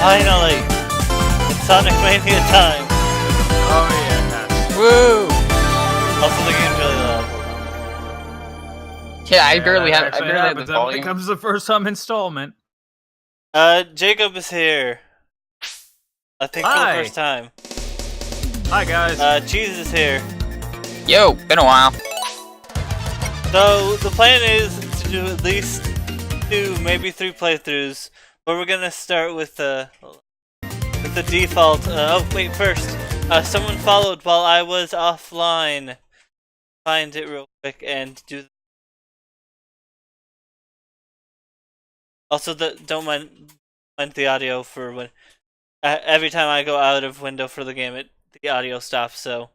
Finally! It's Sonic Mania time! Oh yeah. Woo! Also, the game's really loud. Yeah, I barely have the That volume. becomes the first installment. Jacob is here. I think for the Hi. first time. Hi guys. Cheese is here. Yo, been a while. So, the plan is to do at least 2, maybe 3 playthroughs, but we're gonna start with the default. Oh, wait, first, someone followed while I was offline. Find it real quick and do. Also, don't mind the audio for when. Every time I go out of window for the game, the audio stops. So.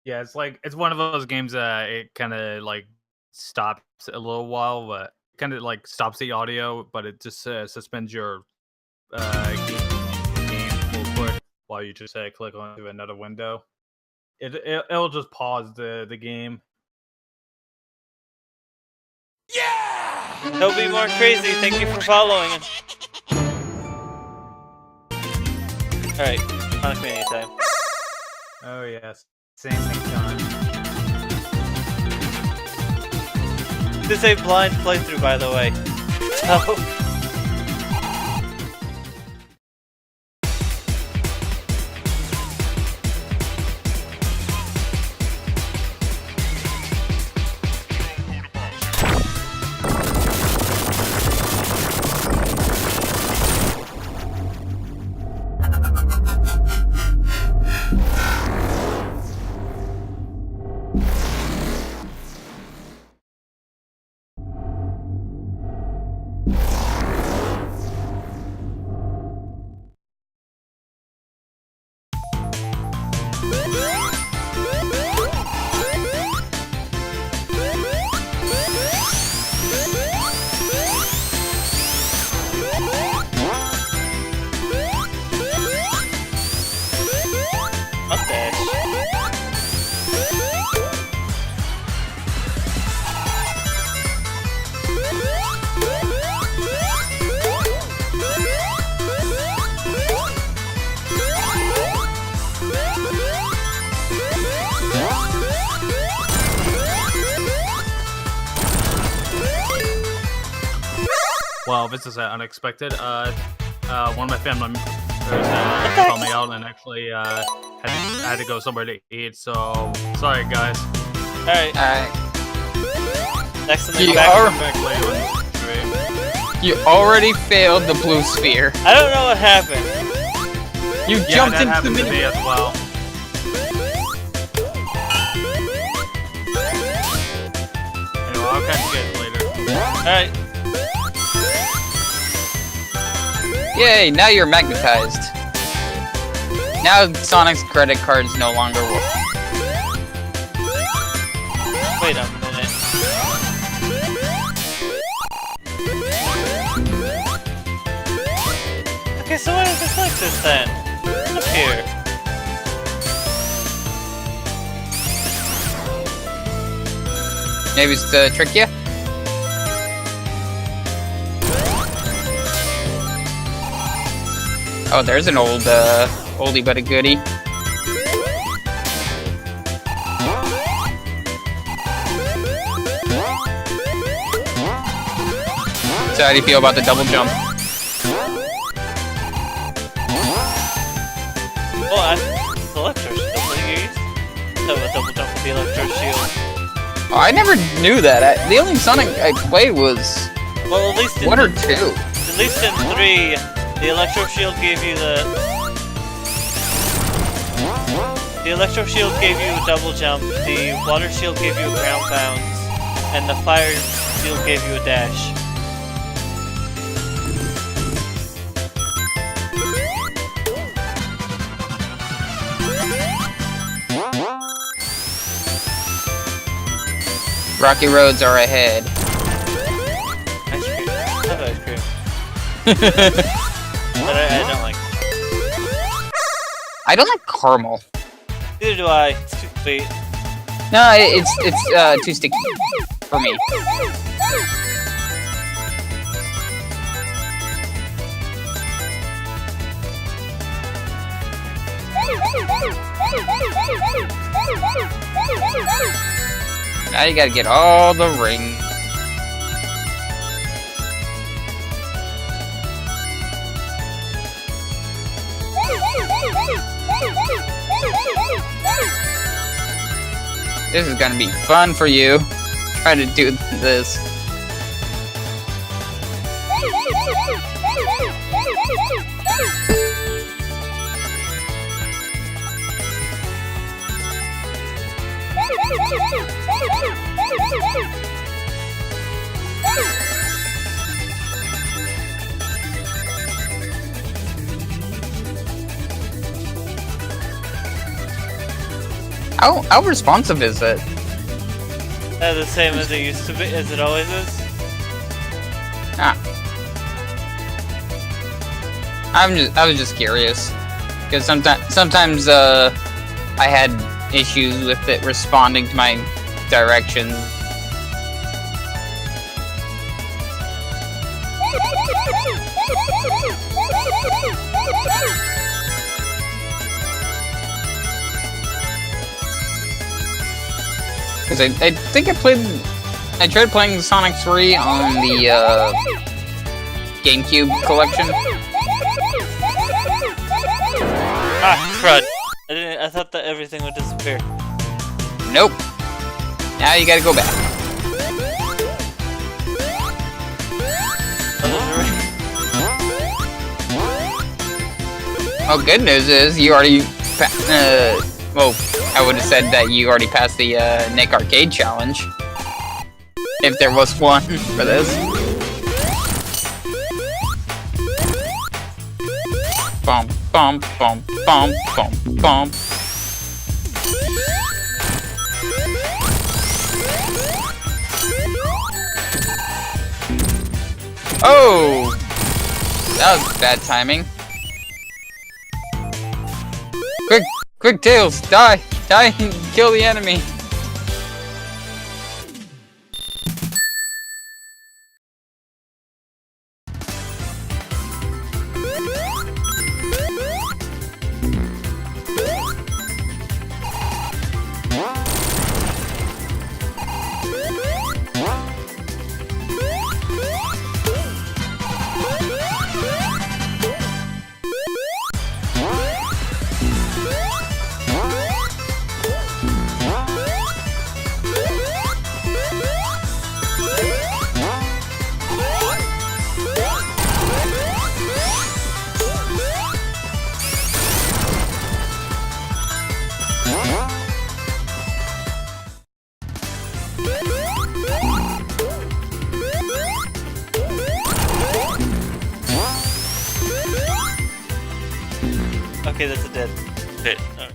Yeah, it's one of those games that it kind of like stops a little while, but kind of like stops the audio, but it just suspends your game real quick while you just click onto another window. It'll just pause the game. Yeah! Don't be more crazy. Thank you for following. Alright, Sonic Mania time. Oh yes, same time. This is a blind playthrough, by the way. So. Well, this is unexpected. One of my family members called me out and actually had to go somewhere to eat. So sorry, guys. All right. Next to the back later on the stream. You already failed the blue sphere. I don't know what happened. You Yeah, jumped that into happened the to me as well. Anyway, I'll catch you guys later. All right. Yay, now you're magnetized. Now Sonic's credit cards no longer work. Wait a minute. Okay, so what is this like this then? Up here. Maybe it's to trick you? Oh, there's an old, oldie but a goodie. So how do you feel about the double jump? Oh, the electro shield. What do you use? Have a double jump with the electro shield. Oh, I never knew that. The only Sonic I played was Well, at least in 1 or 2. At least in 3, the electro shield gave you the electro shield gave you a double jump, the water shield gave you a ground bounce, and the fire shield gave you a dash. Rocky roads are ahead. Ice cream. I love ice cream. But I don't like it. I don't like caramel. Neither do I. It's too sweet. No, it's too sticky for me. Now you gotta get all the rings. This is gonna be fun for you. Try to do this. How responsive is it? The same as it used to be, as it always is. Ah. I was just curious. Because sometimes I had issues with it responding to my directions. Because I think I tried playing Sonic 3 on the GameCube collection. Ah, crud. I thought that everything would disappear. Nope. Now you gotta go back. Oh, good news is you already well, I would have said that you already passed the Nick Arcade challenge. If there was one for this. Bum bum bum bum bum bum. Oh! That was bad timing. Quick, Tails! Die! Die and kill the enemy! Okay, that's a dead bit. Alright.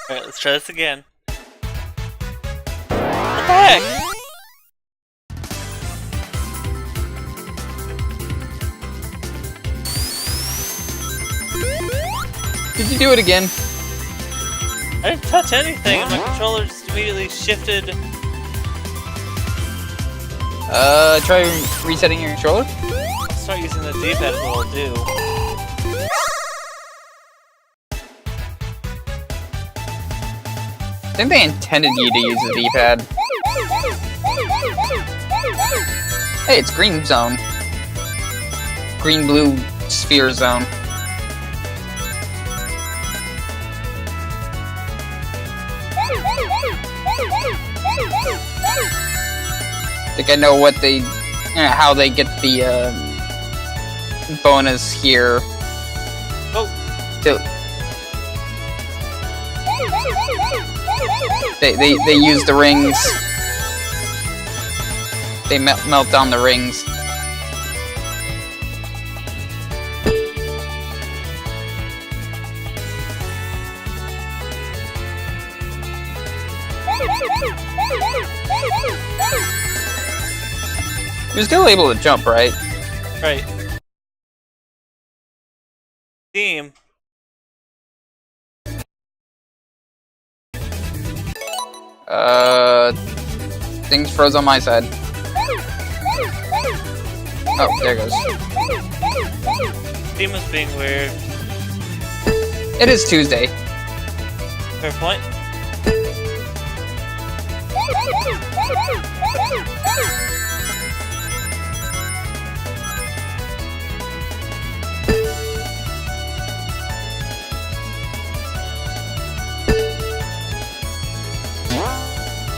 Alright, let's try this again. What the heck? Did you do it again? I didn't touch anything and my controller just immediately shifted. Try resetting your controller? I'll start using the D-pad, what I'll do. I think they intended you to use the D-pad. Hey, it's green zone. Green-blue sphere zone. think I know what they, how they get the bonus here. Oh. They use the rings. They melt down the rings. You're still able to jump, right? Right. Team. Things froze on my side. Oh, there it goes. Team is being weird. It is Tuesday. Fair point.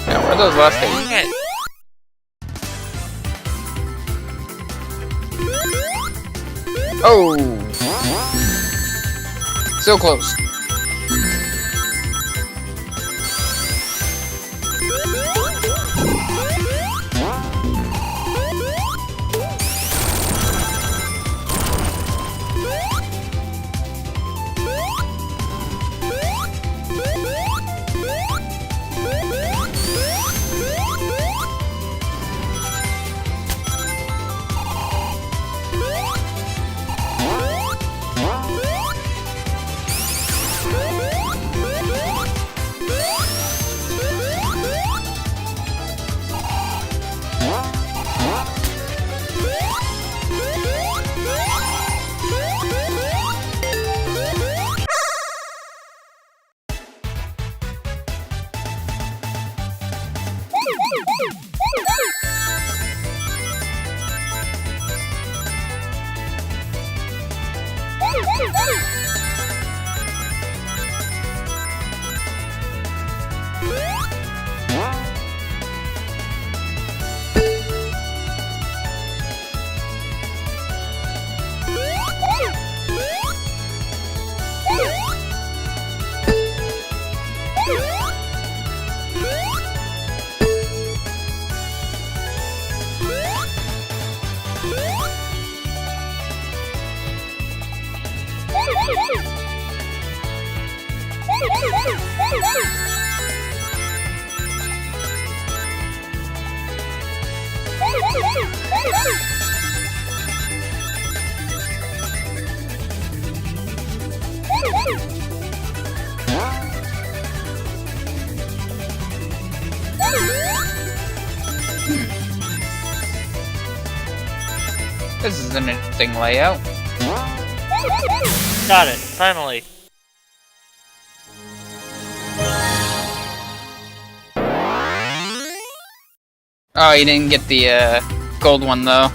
Now, where are those last days? Okay. Oh! So close. This is an interesting layout. Got it, finally. Oh, you didn't get the gold one though.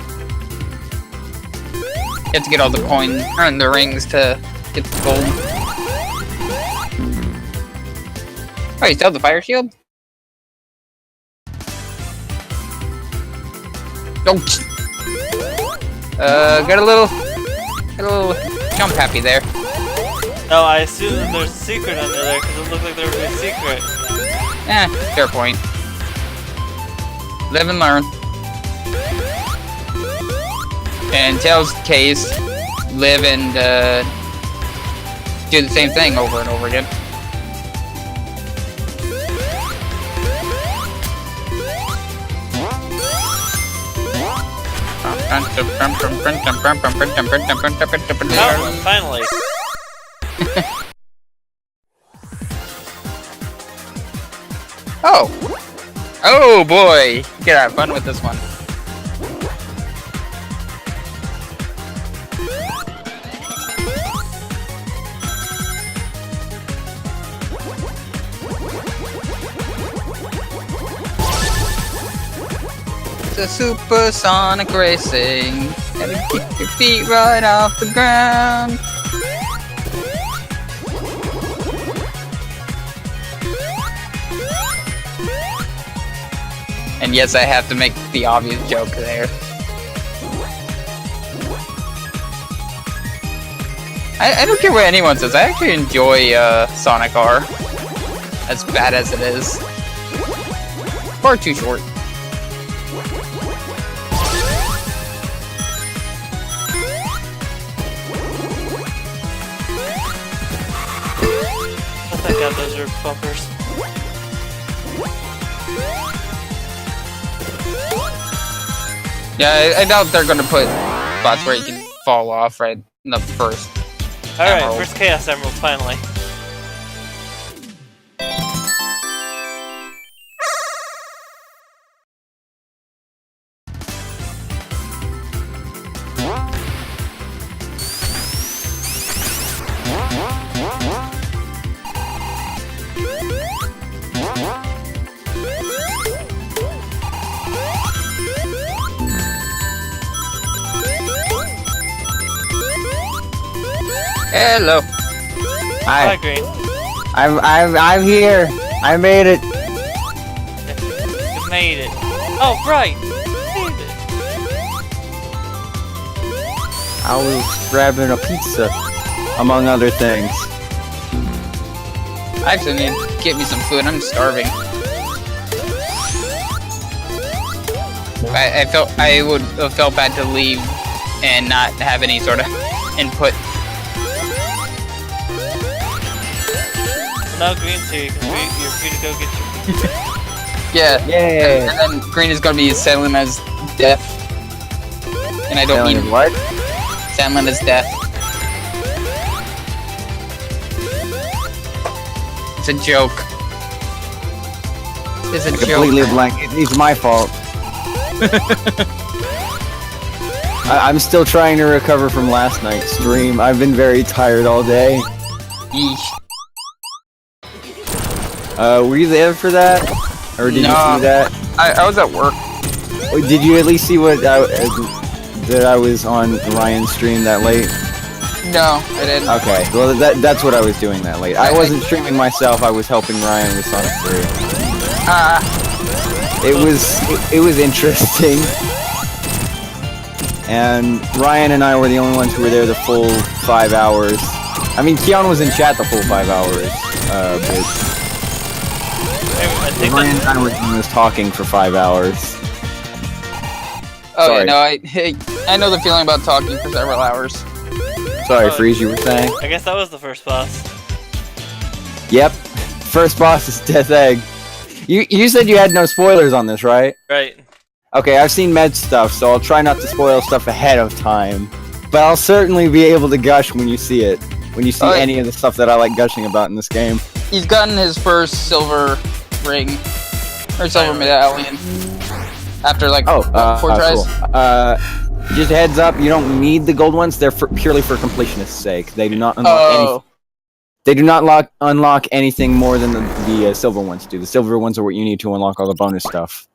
You have to get all the coin or the rings to get the gold. Oh, you still have the fire shield? Oh! Got a little jump happy there. Oh, I assume that there's a secret under there because it looked like there would be a secret. Fair point. Live and learn. And in Tails' case, live and do the same thing over and over again. Oh, finally. Oh! Oh boy! You gotta have fun with this one. It's a supersonic racing. Gotta keep your feet right off the ground. And yes, I have to make the obvious joke there. I don't care what anyone says. I actually enjoy Sonic R. As bad as it is. Far too short. Oh thank god, those are bumpers. Yeah, I doubt they're gonna put spots where you can fall off right in the first. Alright, Emerald. first Chaos Emerald, finally. Hello. Hi, Hi, Green. I'm here. I made it. You made it. Oh, right! Made it. I was grabbing a pizza, among other things. I actually need to get me some food. I'm starving. I would have felt bad to leave and not have any sort of input. Now Green's here, you're free to go get your pizza. Yeah. Yay! And then Green is gonna be silent as death. And I don't Telling mean you what? silent as death. It's a joke. It's a Completely joke. blank. It's my fault. I'm still trying to recover from last night's stream. I've been very tired all day. Yeesh. Were you there for that? Or did No. you see that? I was at work. Or did you at least see what that I was on Ryan's stream that late? No, I didn't. Okay, well that's what I was doing that late. I wasn't streaming myself. I was helping Ryan with Sonic 3. It was interesting. And Ryan and I were the only ones who were there the full 5 hours. I mean, Keon was in chat the full 5 hours, but I think Ryan and I were doing this talking for 5 hours. Oh Sorry. yeah, no, I know the feeling about talking for several hours. Sorry, Freeze, you were saying? I guess that was the first boss. Yep. First boss is Death Egg. You said you had no spoilers on this, right? Right. Okay, I've seen med stuff, so I'll try not to spoil stuff ahead of time. But I'll certainly be able to gush when you see it. When you see Oh, yeah. any of the stuff that I like gushing about in this game. He's gotten his first silver ring or silver medallion after like Oh, 4 tries. cool. Just a heads up, you don't need the gold ones. They're purely for completionist's sake. They do not unlock anything. They do not unlock anything more than the silver ones do. The silver ones are what you need to unlock all the bonus stuff.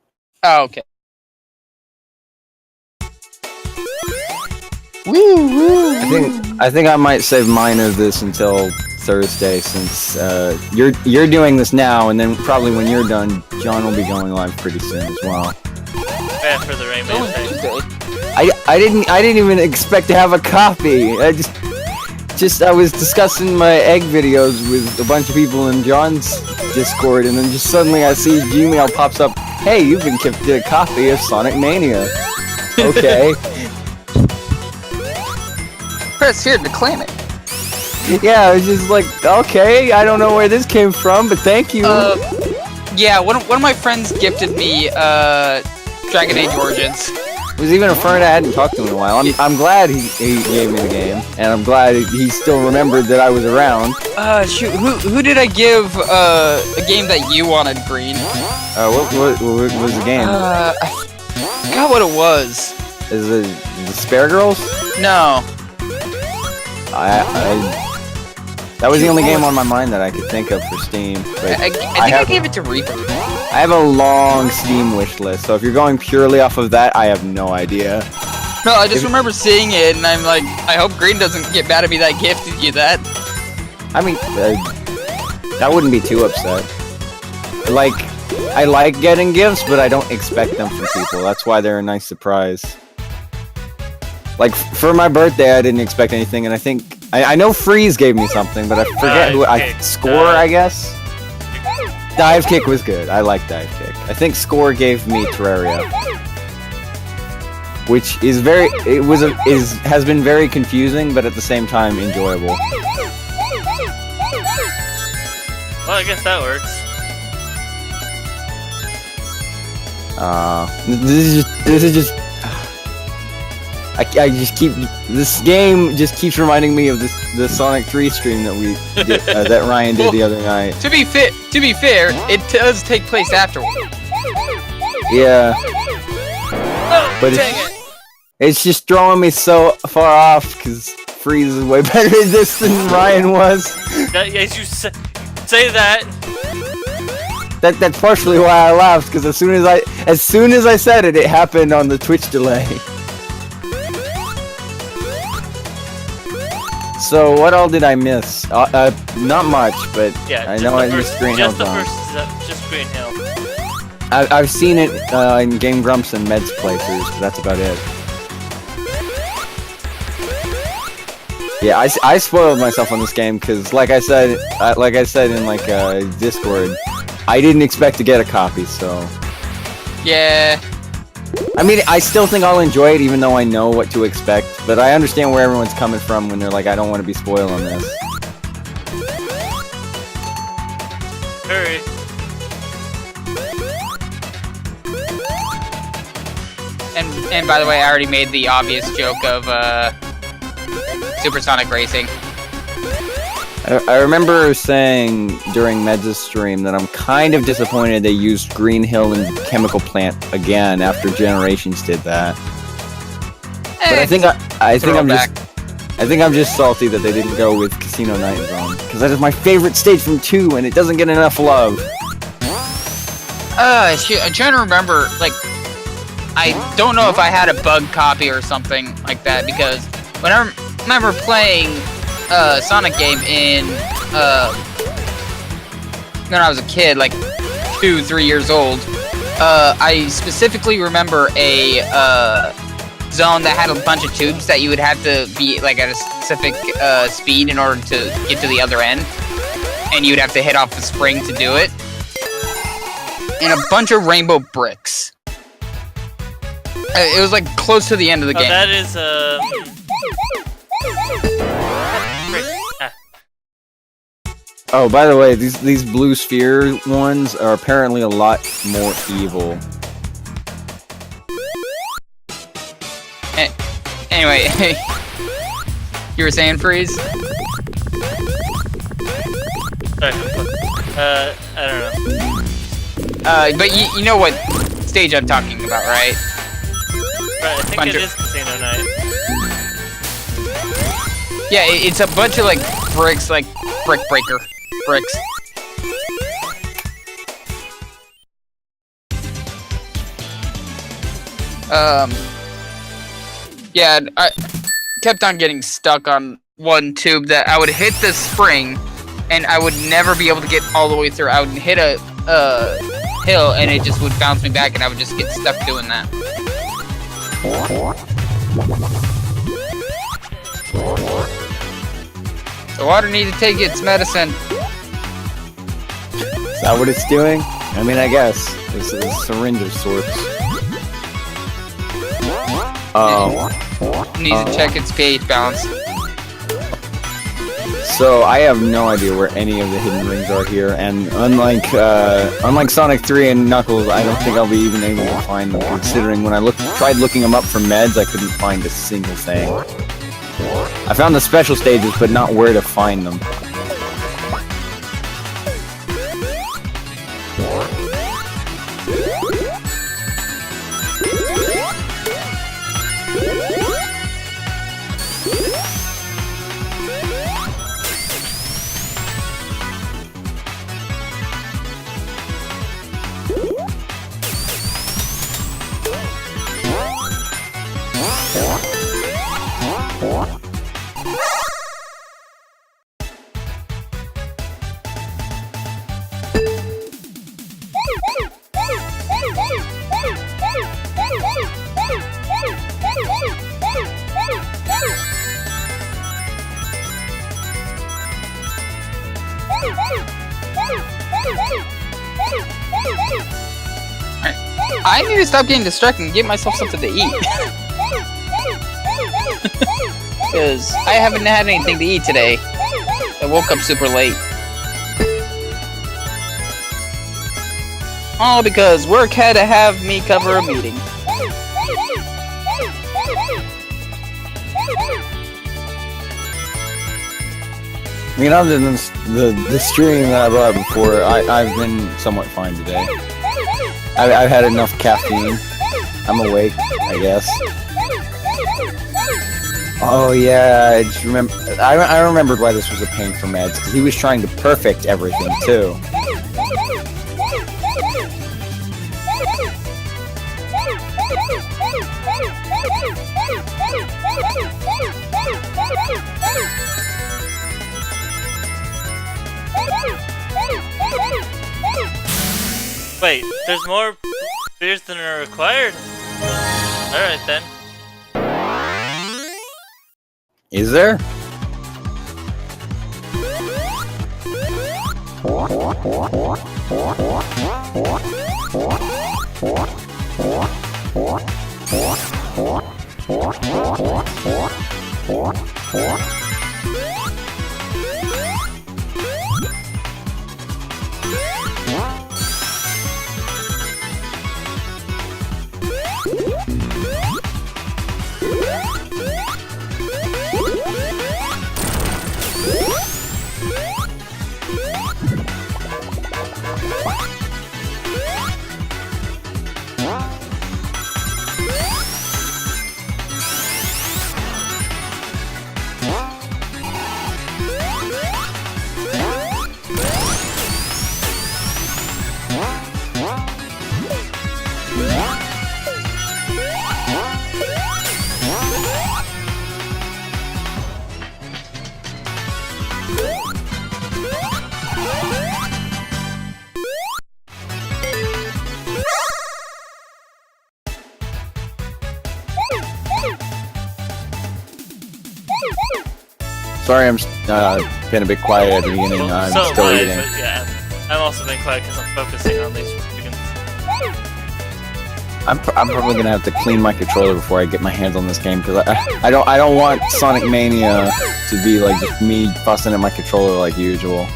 Oh, okay. Woo woo. I think I might save mine of this until Thursday, since you're doing this now, and then probably when you're done, John will be going live pretty soon as well. Bad for the Rayman Only thing. Tuesday. I didn't even expect to have a copy. I was discussing my egg videos with a bunch of people in John's Discord, and then just suddenly I see Gmail pops up. Hey, you've been gifted a copy of Sonic Mania. Okay. Press here to claim it. Yeah, I was just like, okay, I don't know where this came from, but thank you. Yeah, one of my friends gifted me Dragon Age Origins. It was even a friend I hadn't talked to in a while. I'm glad he gave me the game, and I'm glad he still remembered that I was around. Shoot, who did I give a game that you wanted, Green? What was the game? I forgot what it was. Is it the Spare Girls? No. That was the only game on my mind that I could think of for Steam. But I think I gave it to Reaper. I have a long Steam wish list, so if you're going purely off of that, I have no idea. No, I just remember seeing it, and I'm like, I hope Green doesn't get mad at me that I gifted you that. I mean, I wouldn't be too upset. Like, I like getting gifts, but I don't expect them from people. That's why they're a nice surprise. Like, for my birthday, I didn't expect anything, and I think... I know Freeze gave me something, but I forget who... Score, I guess? Dive Kick was good. I like Dive Kick. I think Score gave me Terraria. Which is very... has been very confusing, but at the same time, enjoyable. Well, I guess that works. This is just... I just keep... This game just keeps reminding me of the Sonic 3 stream that we did, that Ryan did the other night. To be fair, it does take place afterward. Yeah. Oh, But dang it's just throwing me so far off, because Freeze is way better at this than Ryan was. As you say that... That's partially why I laughed, because as soon as I said it, it happened on the Twitch delay. So what all did I miss? Not much, but Yeah, I know I missed Green Hill Zone. Just Green Hill. I've seen it in Game Grumps and Med's playthroughs, but that's about it. Yeah, I spoiled myself on this game because, like I said in Discord, I didn't expect to get a copy. So Yeah. I mean, I still think I'll enjoy it, even though I know what to expect. But I understand where everyone's coming from when they're like, I don't want to be spoiled on this. Hurry. And by the way, I already made the obvious joke of Supersonic Racing. I remember saying during Med's stream that I'm kind of disappointed they used Green Hill and Chemical Plant again after Generations did that. But I think I'm just salty that they didn't go with Casino Night Zone, because that is my favorite stage from 2 and it doesn't get enough love. Shoot, I'm trying to remember, like, I don't know if I had a bug copy or something like that, because when I remember playing Sonic game in when I was a kid, like 2-3 years old, I specifically remember a zone that had a bunch of tubes that you would have to be like at a specific speed in order to get to the other end, and you'd have to hit off the spring to do it, and a bunch of rainbow bricks. It was like close to the end of the game. That is Oh, by the way, these blue sphere ones are apparently a lot more evil. Anyway, you were saying, Freeze? Sorry. I don't know. But you know what stage I'm talking about, right? Right, I think it is Casino Night. Yeah, it's a bunch of like bricks, like brick breaker bricks. Yeah, I kept on getting stuck on one tube that I would hit the spring, and I would never be able to get all the way through. I would hit a hill, and it just would bounce me back, and I would just get stuck doing that. The water needs to take its medicine. Is that what it's doing? I mean, I guess. It's a syringe of sorts. Needs to check its pH balance. So I have no idea where any of the hidden rings are here, and unlike Sonic 3 and Knuckles, I don't think I'll be even able to find them, considering when I tried looking them up for meds, I couldn't find a single thing. I found the special stages, but not where to find them. I need to stop getting distracted and get myself something to eat. Because I haven't had anything to eat today. I woke up super late. All because work had to have me cover a meeting. I mean, other than the stream that I brought before, I've been somewhat fine today. I've had enough caffeine. I'm awake, I guess. Oh yeah, I just remember. I remembered why this was a pain for Mads, because he was trying to perfect everything too. Wait, there's more beers than are required? Alright then. Is there? Sorry, I'm been a bit quiet at the beginning. I'm So still am I, eating. but yeah, I've also been quiet because I'm focusing on these chickens. I'm probably gonna have to clean my controller before I get my hands on this game, because I don't want Sonic Mania to be like just me fussing at my controller like usual.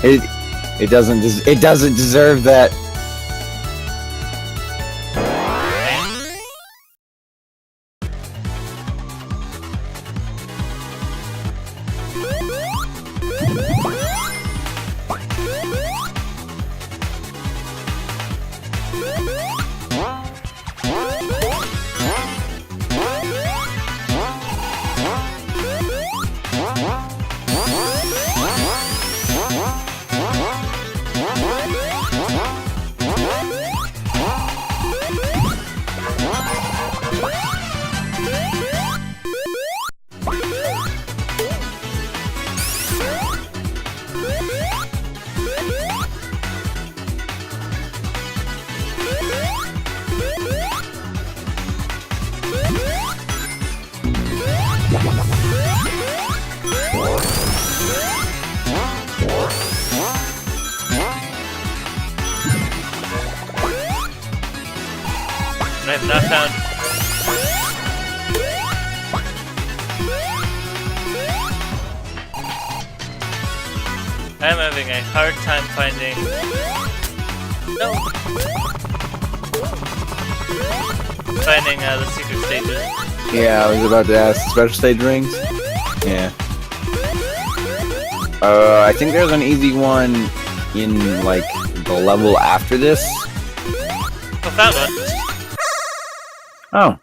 It doesn't deserve that. I have not found. I am having a hard time finding. No. Finding the secret stages. Yeah, I was about to ask. Special stage rings? Yeah. I think there's an easy one in, like, the level after this. I found one. Oh.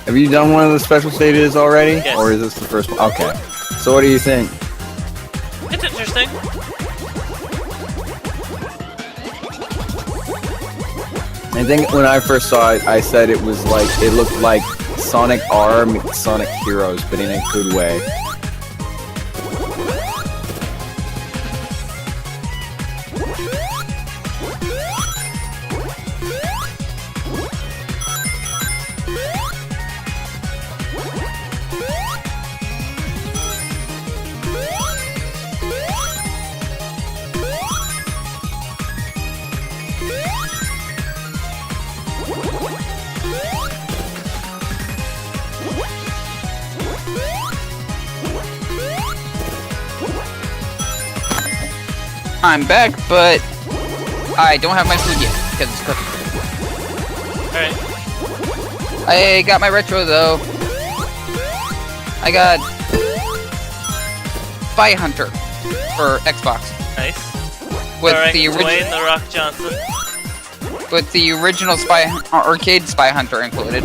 Have you done one of the special stages already? Yes. Or is this the first one? Okay. So what do you think? It's interesting. I think when I first saw it, I said it was like, it looked like Sonic R meets Sonic Heroes, but in a good way. I'm back, but I don't have my food yet because it's cooking. Alright. I got my retro though. I got Spy Hunter for Xbox Nice. with Starring the Dwayne The Rock Johnson. with the original arcade Spy Hunter included.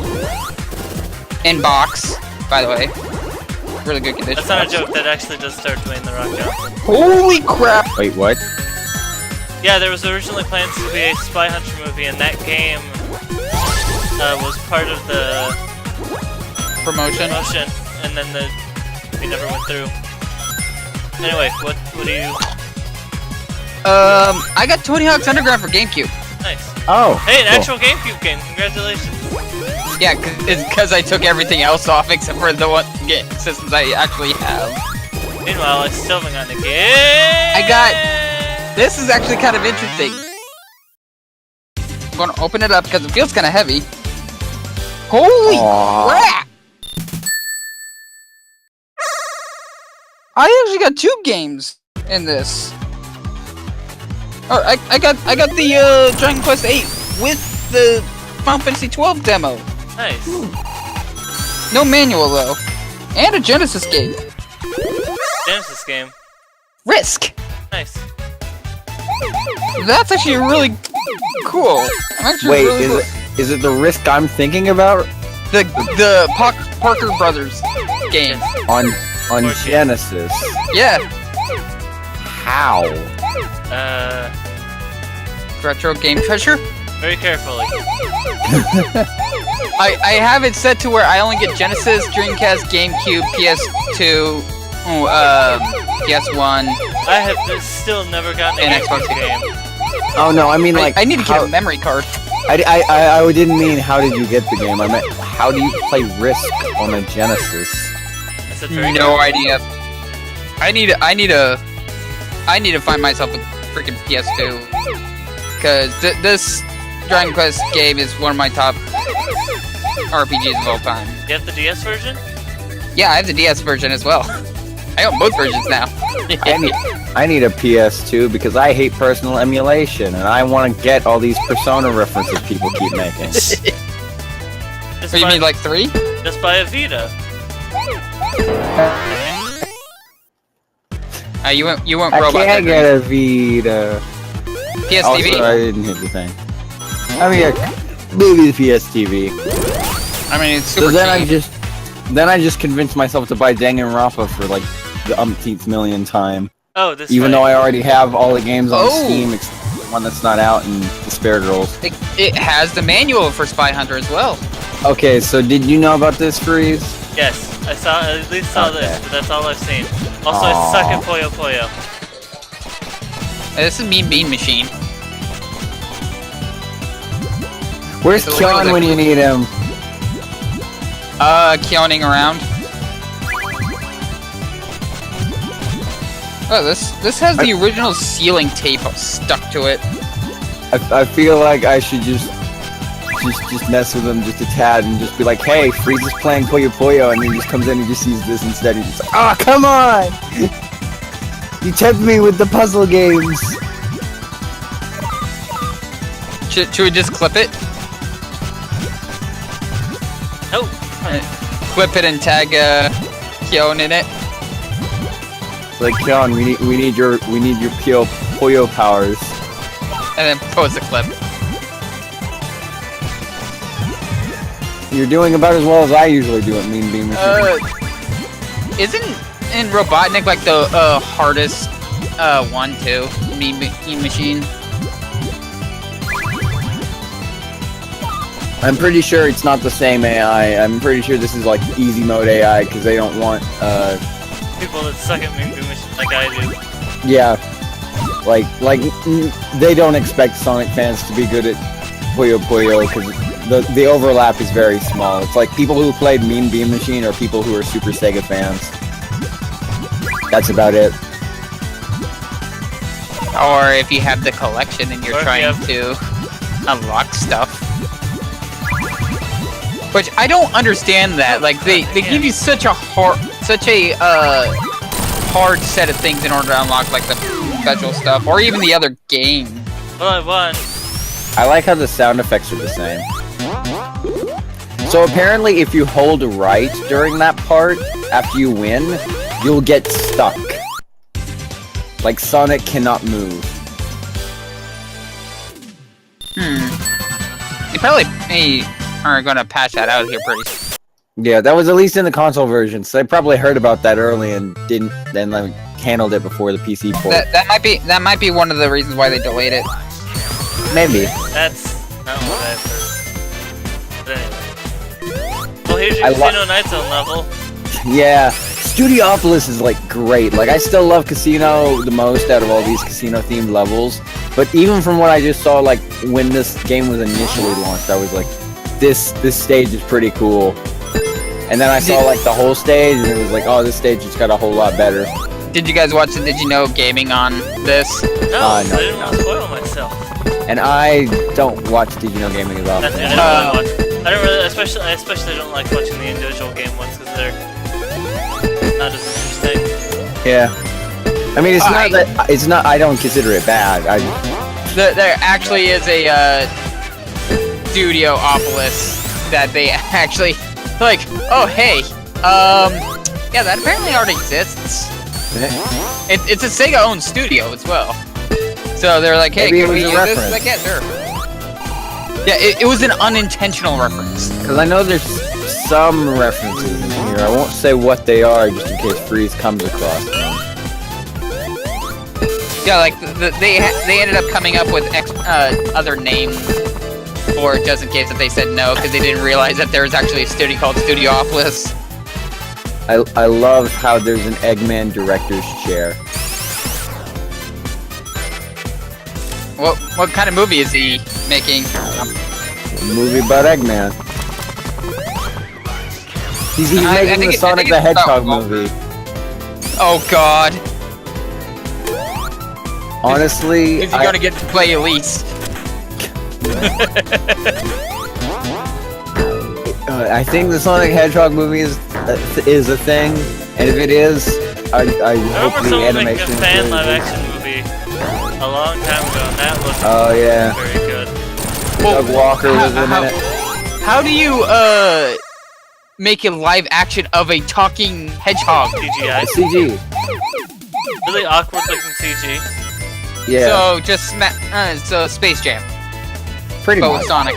In box, by the way. Really good condition. That's not a joke, that actually does start Dwayne The Rock Johnson. Holy crap! Wait, what? Yeah, there was originally plans to be a Spy Hunter movie, and that game was part of the Promotion. and then we never went through. Anyway, what do you... I got Tony Hawk's Underground for GameCube. Nice. Oh. Hey, an cool. actual GameCube game, congratulations. Yeah, it's because I took everything else off except for the one systems I actually have. Meanwhile, I still haven't gotten a game. This is actually kind of interesting. I'm gonna open it up because it feels kind of heavy. Holy crap! I actually got 2 games in this. Oh, I got the Dragon Quest 8 with the Final Fantasy 12 demo. Nice. No manual though, and a Genesis game. Genesis game. Risk. Nice. That's actually really cool. I'm actually Wait, really cool. is it the Risk I'm thinking about? The Parker Brothers game. On Or Genesis? Yeah. How? Retro game treasure. Very carefully. I have it set to where I only get Genesis, Dreamcast, GameCube, PS2, PS1. I have still never gotten a And Xbox Xbox game. Oh no, I mean like I need to get how- a memory card. I didn't mean how did you get the game. I meant how do you play Risk on a Genesis? I said very No idea. I need to find myself a freaking PS2 because this Dragon Quest game is one of my top RPGs of all time. You have the DS version? Yeah, I have the DS version as well. I own both versions now. I need a PS2 because I hate personal emulation and I want to get all these Persona references people keep making. Just What, you mean like 3? just buy a Vita. You went I robot. can't get a Vita. PS Also, TV. I didn't hit the thing. I mean, maybe the PS TV. I mean, it's So super then cheap. I just convinced myself to buy Danganronpa for like the umpteenth million time. Oh, this Even way. though I already have all the games on Oh. Steam, except the one that's not out in Despair Girls. It has the manual for Spy Hunter as well. Okay, so did you know about this, Freeze? Yes, I at least saw Okay. this, but that's all I've seen. Also, I Aw. suck at Puyo Puyo. This is Mean Bean Machine. Where's So what Kyon was it? when you need him? Keoning around. Oh, this has the original sealing tape stuck to it. I feel like I should just mess with him just a tad and just be like, hey, Freeze is playing Puyo Puyo, and he just comes in and just sees this instead. He's just like, oh, come on! You tempt me with the puzzle games. Should we just clip it? Oh, Clip it and tag Keon in it. It's like, Kyon, we need your Puyo powers. And then post a clip. You're doing about as well as I usually do at Mean Bean Machine. Isn't in Robotnik like the hardest one too? Mean Bean Machine. I'm pretty sure it's not the same AI. I'm pretty sure this is like easy mode AI because they don't want people that suck at Mean Bean Machine like I do. yeah, they don't expect Sonic fans to be good at Puyo Puyo because the overlap is very small. It's like people who played Mean Bean Machine or people who are Super Sega fans. That's about it. Or if you have the collection and Or you're if trying you have- to unlock stuff. Which I don't understand that. Like they give you such a hard set of things in order to unlock like the special stuff, or even the other game. Well, I won. I like how the sound effects are the same. So apparently if you hold right during that part, after you win, you'll get stuck. Like Sonic cannot move. They probably are gonna patch that out here pretty soon. Yeah, that was at least in the console version, so they probably heard about that early and didn't then like handled it before the PC port. That might be one of the reasons why they delayed it. Maybe. That's not what I've heard. But anyway. Well, here's your I Casino Night Zone level. Yeah, Studiopolis is like great. Like I still love Casino the most out of all these casino themed levels. But even from what I just saw, like when this game was initially launched, I was like, this stage is pretty cool. And then I saw like the whole stage, and it was like, oh, this stage just got a whole lot better. Did you guys watch the Did You Know gaming on this? No, no, I didn't want to spoil myself. And I don't watch Did You Know Gaming as often. I don't really, I especially don't like watching the individual game ones because they're not as interesting. Yeah. I mean, it's not. I don't consider it bad. There actually is a Studiopolis that they actually like. Oh hey, yeah, that apparently already exists. It's a Sega-owned studio as well. So they're like, hey, Maybe can we use reference. this? Like, yeah, sure. Yeah, it was an unintentional reference. Because I know there's some references in here. I won't say what they are, just in case Freeze comes across them. Yeah, like they ended up coming up with other names for it, just in case that they said no, because they didn't realize that there was actually a studio called Studiopolis. I love how there's an Eggman director's chair. What kind of movie is he making? A movie about Eggman. He's making the Sonic the Hedgehog movie. Oh God! Honestly, Is he gonna get to play Elise? I think the Sonic Hedgehog movie is a thing, and if it is, I hope remember the someone making animation. a fan live action movie a long time ago, and that was very good. Doug Walker was in it. How do you make a live action of a talking hedgehog? CGI. CG. Really awkward looking CG. Yeah. So just so Space Jam, Pretty but much. with Sonic.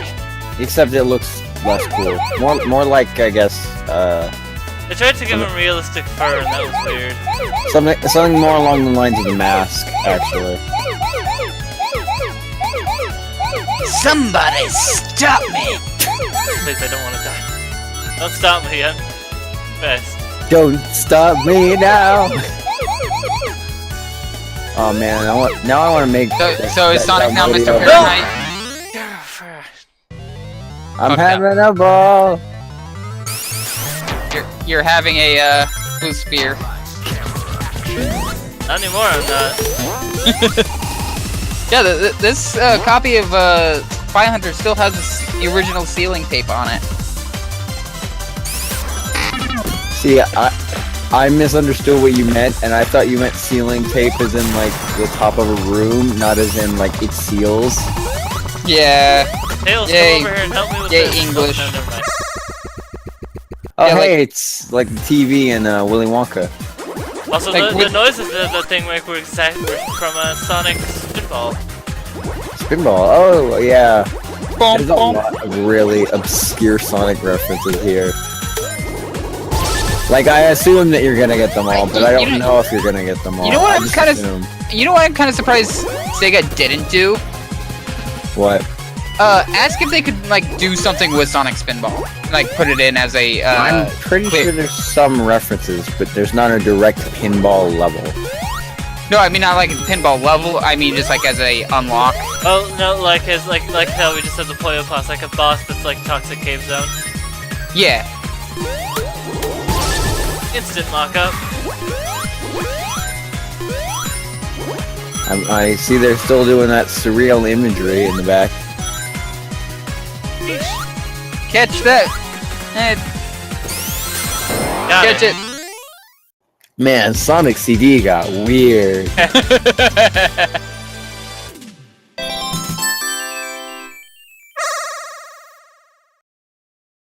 Except it looks less cool. More like, I guess, They tried to give him realistic fur, and that was weird. something more along the lines of The Mask, actually. Somebody stop me! Please, I don't want to die. Don't stop me, I'm best. Don't stop me now! Oh man, I want to make. So is Sonic now Mr. audio. Fahrenheit? I'm Okay. having a ball. You're having a blue spear. Not anymore, I'm not. Yeah, this copy of Spy Hunter still has the original sealing tape on it. See, I misunderstood what you meant, and I thought you meant sealing tape as in like the top of a room, not as in like it seals. Yeah. Tails, Yay. come over here and help me with Yay, this. English. Oh, no, never mind. Oh Yeah, hey, it's like the TV in Willy Wonka. Also, Like, the noises the thing make were exactly from Sonic Spinball. Spinball. Oh yeah. Boom, There's a boom. lot of really obscure Sonic references here. Like I assume that you're gonna get them all, but I don't know if you're gonna get them all. You know what I I'm just kind assume. of, you know what I'm kind of surprised Sega didn't do? What? Ask if they could like do something with Sonic Spinball, like put it in as a. I'm pretty wait. sure there's some references, but there's not a direct pinball level. No, I mean not like a pinball level. I mean just like as a unlock. Oh no, like how we just said the Pollo Boss, like a boss that's like Toxic Cave Zone. Yeah. Instant mock-up. I see they're still doing that surreal imagery in the back. Catch that. Got Catch it. Man, Sonic CD got weird.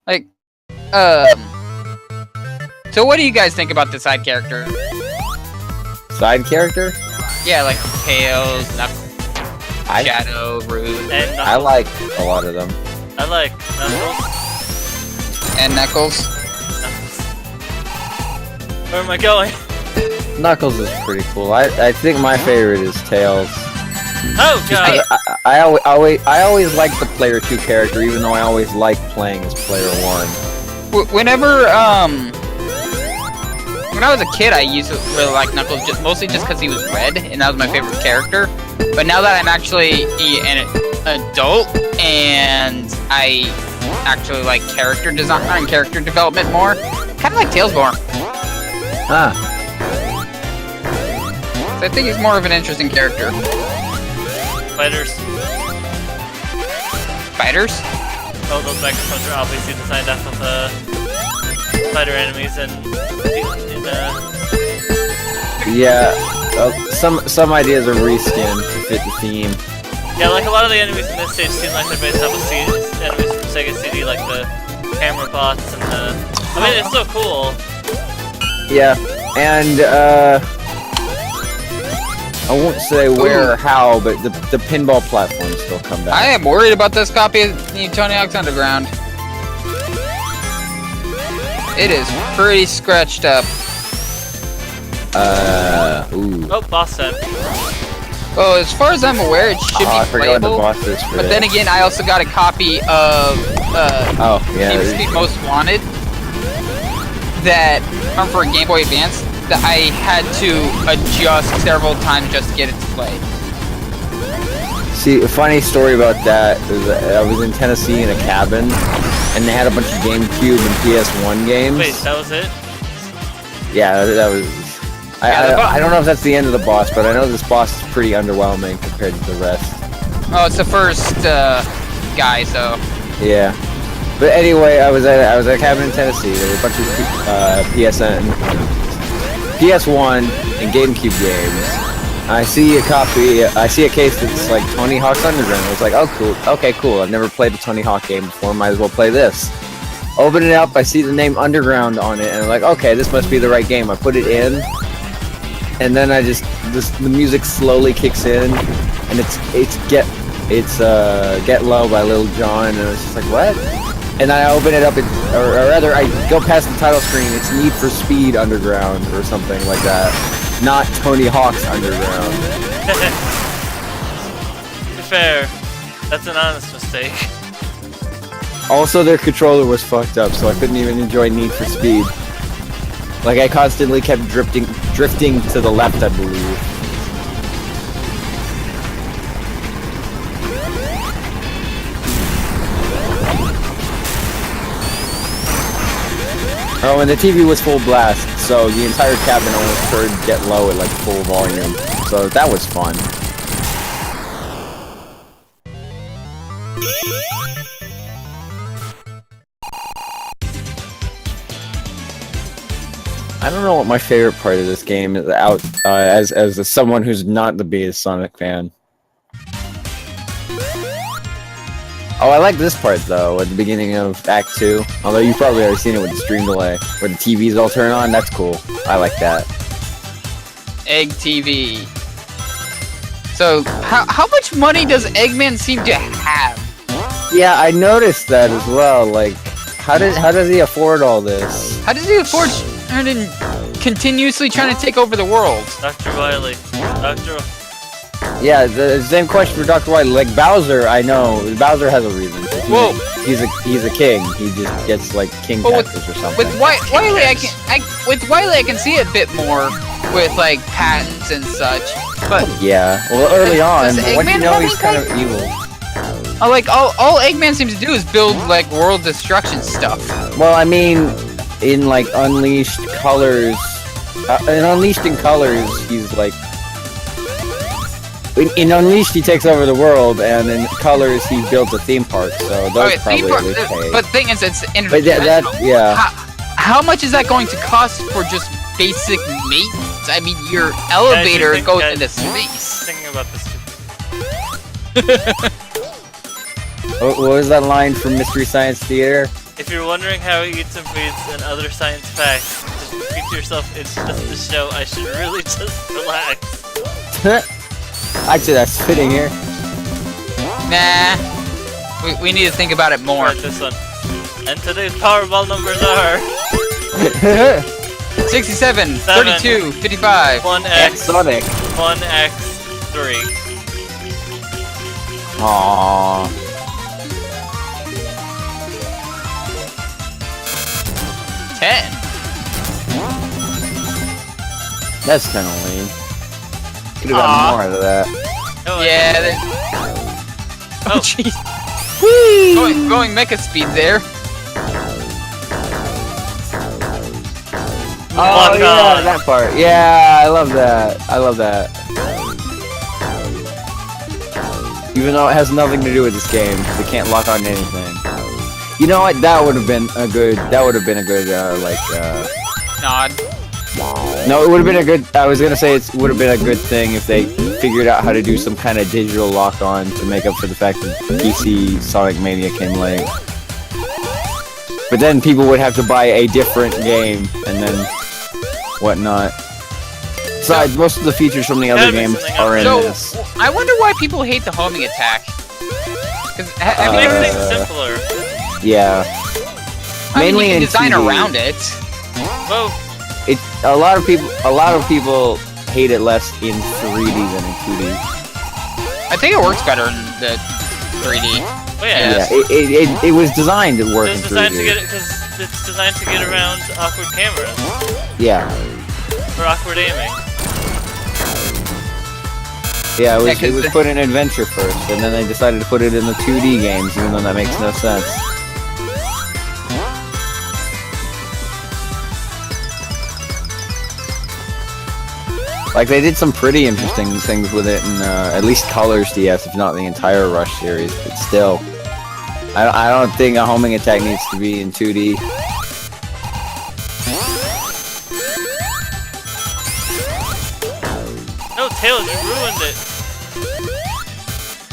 Like, so what do you guys think about the side character? Side character? Yeah, like Tails, Knuckles, I Shadow, Rude, And I like a lot of them. I like Knuckles. and Knuckles. Where am I going? Knuckles is pretty cool. I think my favorite is Tails. Oh god! I always like the player 2 character, even though I always like playing as player 1. Whenever, when I was a kid, I used to really like Knuckles, mostly just because he was red, and that was my favorite character. But now that I'm actually an adult, and I actually like character design and character development more, kind of like Tails more. Ah, So I think he's more of an interesting character. Fighters. Fighters? Oh, those microphones are obviously designed off of fighter enemies and yeah. Some ideas are reskinned to fit the theme. yeah, like a lot of the enemies in this stage seem like they're based off of enemies from Sega CD, like the camera bots and the. I mean, it's so cool. Yeah, and I won't say where or how, but the pinball platforms still come back. I am worried about this copy of Tony Hawk's Underground. It is pretty scratched up. Ooh. Oh, boss time. Well, as far as I'm aware, it should I be forgot what the playable. boss is for But it. then again, I also got a copy of Oh, yeah. Need for Speed Most Wanted that for a Game Boy Advance that I had to adjust several times just to get it to play. See, a funny story about that is that I was in Tennessee in a cabin, and they had a bunch of GameCube and PS1 games. Wait, that was it? Yeah, that was. I don't know if that's the end of the boss, but I know this boss is pretty underwhelming compared to the rest. Oh, it's the first guy, so Yeah. But anyway, I was at a cabin in Tennessee. There were a bunch of PS1 and GameCube games. I see a case that's like Tony Hawk's Underground. I was like, oh cool, okay cool. I've never played a Tony Hawk game before. Might as well play this. Open it up. I see the name Underground on it, and I'm like, okay, this must be the right game. I put it in, and then the music slowly kicks in, and it's Get Low by Lil Jon, and it's just like what? And then I open it up, or rather, I go past the title screen. It's Need for Speed Underground or something like that, not Tony Hawk's Underground. To be fair, that's an honest mistake. Also, their controller was fucked up, so I couldn't even enjoy Need for Speed. Like I constantly kept drifting to the left, I believe. Oh, and the TV was full blast, so the entire cabin almost heard Get Low at like full volume. So that was fun. I don't know what my favorite part of this game is as someone who's not the biggest Sonic fan. Oh, I like this part though, at the beginning of Act 2. Although you've probably already seen it with the stream delay, where the TVs all turn on. That's cool. I like that. Egg TV. So, how much money does Eggman seem to have? Yeah, I noticed that as well. Like, how does he afford all this? How does he afford continuously trying to take over the world? Dr. Wily. Yeah, the same question for Dr. White. Like Bowser, I know Bowser has a reason. Whoa. He's a king. He just gets like king taxes or something. With Wily, I can see it a bit more with like patents and such. But yeah, well, early on, does but once you Eggman know have he's any kind of evil. like all Eggman seems to do is build like world destruction stuff. Well, I mean, in like Unleashed Colors, in Unleashed in Colors, he's like. In Unleashed, he takes over the world, and in Colors, he builds a theme park. So those probably at least pay. But thing is, it's But yeah. How much is that going to cost for just basic maintenance. I mean, your elevator goes guys, into space. Thinking about this too. What was that line from Mystery Science Theater? If you're wondering how it eats and breathes and other science facts, just repeat to yourself, it's just a show. I should really just relax. Actually, that's fitting here. Nah. We need to think about it more. Right, this one. And today's Powerball numbers are 67, 32, 55. 1x, Sonic. 1x3. Aww. Ten. That's kind of lame. Could have gotten more out of that. Oh, Yeah. Oh Oh. jeez. Going mecha speed there. Oh Lock yeah, on. that part. Yeah, I love that. I love that. Even though it has nothing to do with this game, they can't lock on to anything. You know what? That would have been a good. That would have been a good Nod. No, it would have been a good. I was gonna say it would have been a good thing if they figured out how to do some kind of digital lock on to make up for the fact that PC Sonic Mania came late. But then people would have to buy a different game and then whatnot. Besides, most of the features from the other Gotta be games something are in So this. I wonder why people hate the homing attack. 'Cause, I It mean, makes Uh, things simpler. Yeah. Mainly you can in design 2D. around it. Whoa. A lot of people hate it less in 3D than in 2D. I think it works better in the 3D. Oh yeah. Yes. Yeah, it was designed to work in It's 3D. designed to get it because it's designed to get around awkward cameras Yeah. or awkward aiming. Yeah, Yeah, it 'cause was the- put in Adventure first, and then they decided to put it in the 2D games, even though that makes no sense. Like, they did some pretty interesting things with it in at least Colors DS, if not the entire Rush series, but still. I don't think a homing attack needs to be in 2D. No, Tails, you ruined it.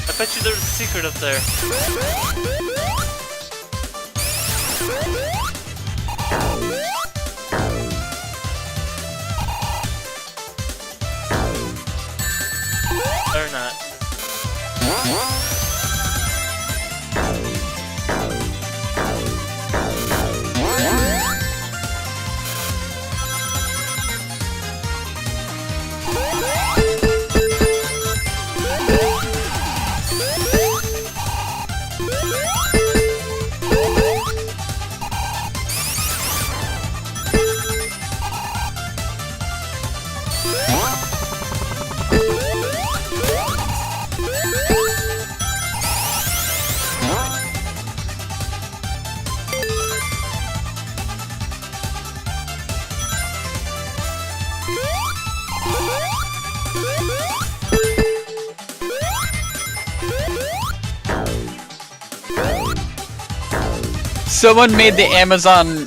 I bet you there's a secret up there. Or not. Someone made the Amazon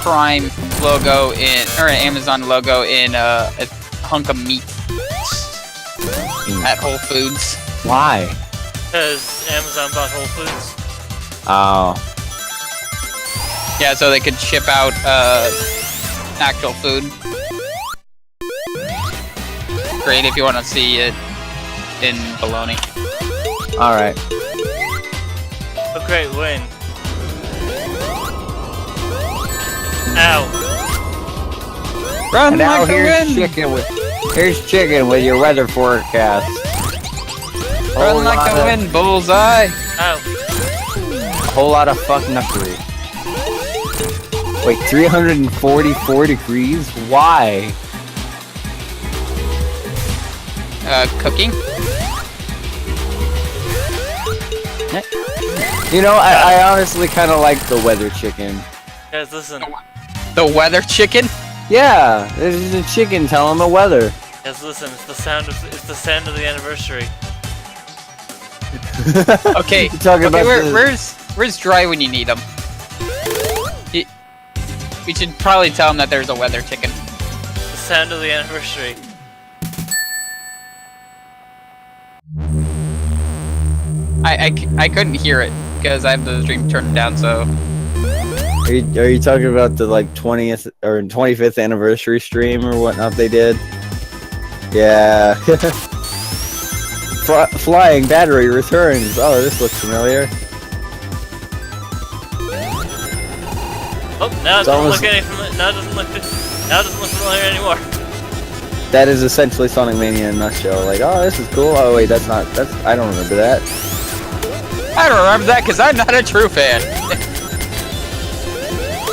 Prime logo or an Amazon logo in a hunk of meat at Whole Foods. Why? Because Amazon bought Whole Foods. Oh. Yeah, so they could ship out actual food. Great if you want to see it in bologna. Alright. A great win. Ow. Run And now like the here's wind! chicken with your weather forecast. Run like the wind, bullseye! Ow. A whole lot of fuck knuckery. Wait, 344 degrees? Why? Cooking? You know, I honestly kind of like the weather chicken. Guys, listen. The weather chicken? Yeah, there's a chicken telling the weather. Guys, listen. It's the sound of the anniversary. Okay, You're talking about the- where's Dry when you need him? We should probably tell him that there's a weather chicken. The sound of the anniversary. I couldn't hear it because I have the stream turned down. So Are you talking about the like 20th or 25th anniversary stream or whatnot they did? Yeah. Flying battery returns. Oh, this looks familiar. Oh, now it It's doesn't almost- look any now it doesn't look familiar anymore. That is essentially Sonic Mania in a nutshell. Like, oh, this is cool. Oh wait, that's I don't remember that. I don't remember that because I'm not a true fan.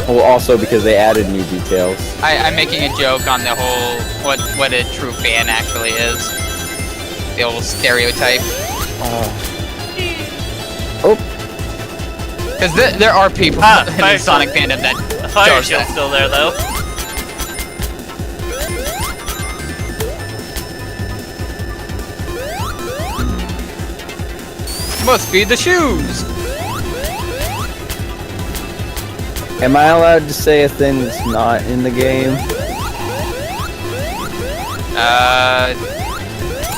Well, also because they added new details. I'm making a joke on the whole what a true fan actually is. The old stereotype. Oh, Because there are people in fire the Sonic fandom that The fire does shield's that. still there though. Must be the shoes. am I allowed to say a thing that's not in the game?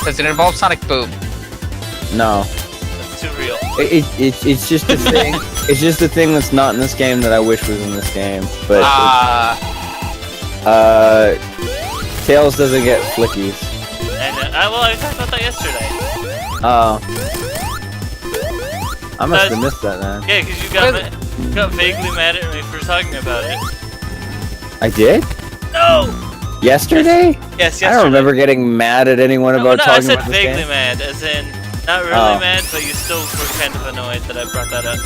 Does it involve Sonic Boom? No. That's too real. It's just a thing. It's just a thing that's not in this game that I wish was in this game. But Tails doesn't get flickies. And well, I talked about that yesterday. Oh. I must have missed that then. Yeah, because you got vaguely mad at me for talking about it. I did? No. Yesterday? Yes, yesterday. I don't remember getting mad at anyone No, about no, I talking said about this vaguely game. mad, as in not really Oh. mad, but you still were kind of annoyed that I brought that up.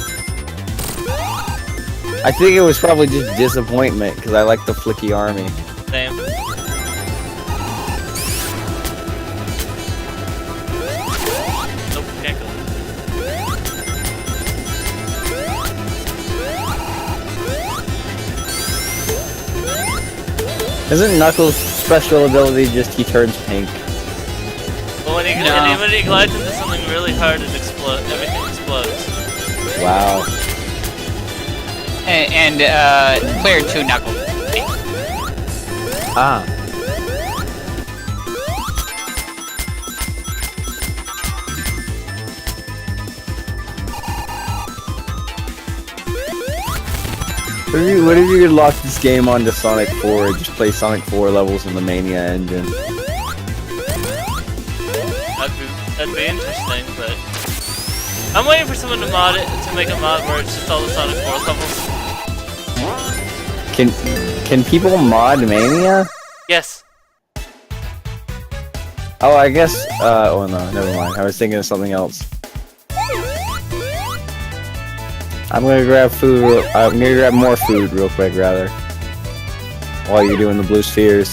I think it was probably just disappointment because I like the flicky army. Same. Nope, can't go. Isn't Knuckles' special ability just he turns pink? But when he glides into something really hard, it explodes. Everything explodes. Wow. And player 2 Knuckles. Ah. What if you could lock this game onto Sonic 4 and just play Sonic 4 levels in the Mania engine? That'd be interesting, but I'm waiting for someone to mod it, to make a mod where it's just all the Sonic 4 levels. Can people mod Mania? Yes. Oh, I guess, oh no, never mind. I was thinking of something else. I'm gonna grab food, I'm gonna grab more food real quick, rather. While you're doing the blue spheres.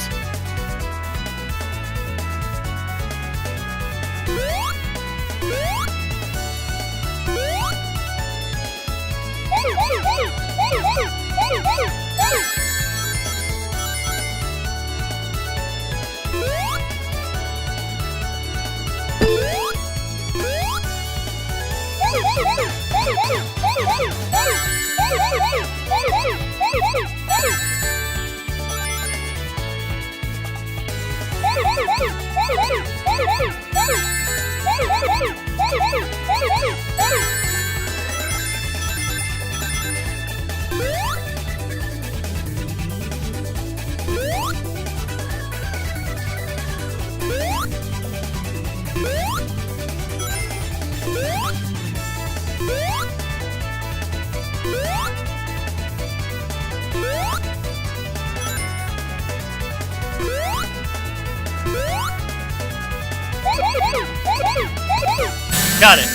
Got it.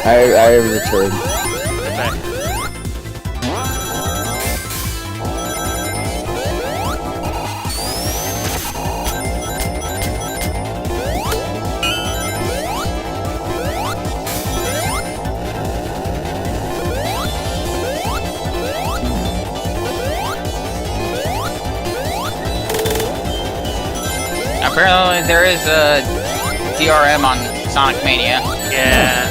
I returned. Okay. apparently there is a DRM on Sonic Mania. Yeah.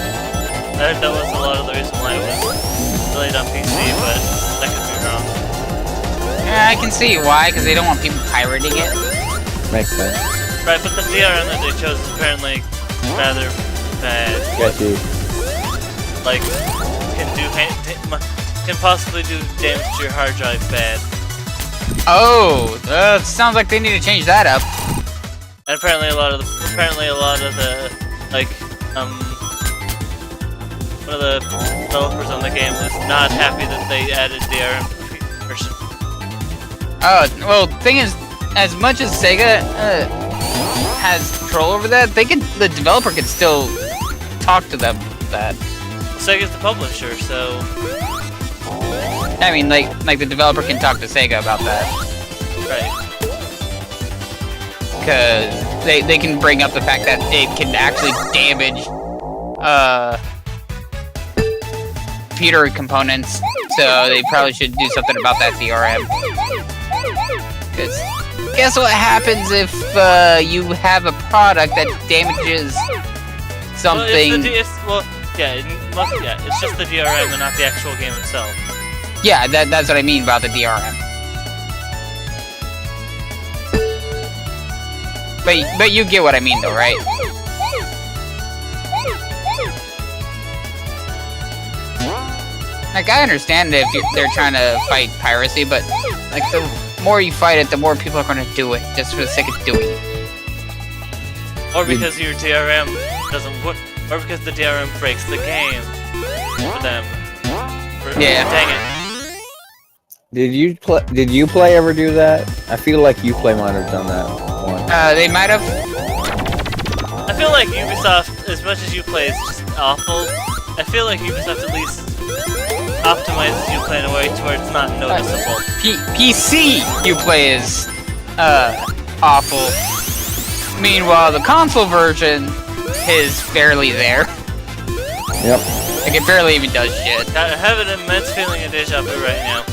That was a lot of the reason why it was delayed on PC, but that could be wrong. Yeah, I can see why, because they don't want people pirating it. Makes sense. Right, but the DRM that they chose is apparently rather bad. Sketchy. Like, can possibly do damage to your hard drive bad. Oh, sounds like they need to change that up. And apparently a lot of the like one of the developers on the game was not happy that they added DRM to the PC version. Oh, well, thing is, as much as Sega has control over that, the developer can still talk to them about that. Sega's the publisher, so I mean, like the developer can talk to Sega about that. right. Because they can bring up the fact that it can actually damage computer components, so they probably should do something about that DRM. Because guess what happens if you have a product that damages something? It's just the DRM and not the actual game itself. Yeah, that's what I mean about the DRM. But you get what I mean, though, right? Like, I understand if they're trying to fight piracy, but like the more you fight it, the more people are going to do it just for the sake of doing it. Or because your DRM doesn't work, or because the DRM breaks the game for them. Yeah. Dang it. Did you play ever do that? I feel like Uplay might have done that one. They might have. I feel like Ubisoft, as much as Uplay is just awful, I feel like Ubisoft at least optimizes Uplay in a way to where it's not noticeable. PC Uplay is awful. Meanwhile, the console version is barely there. Yep. Like, it barely even does shit. I have an immense feeling of deja vu right now.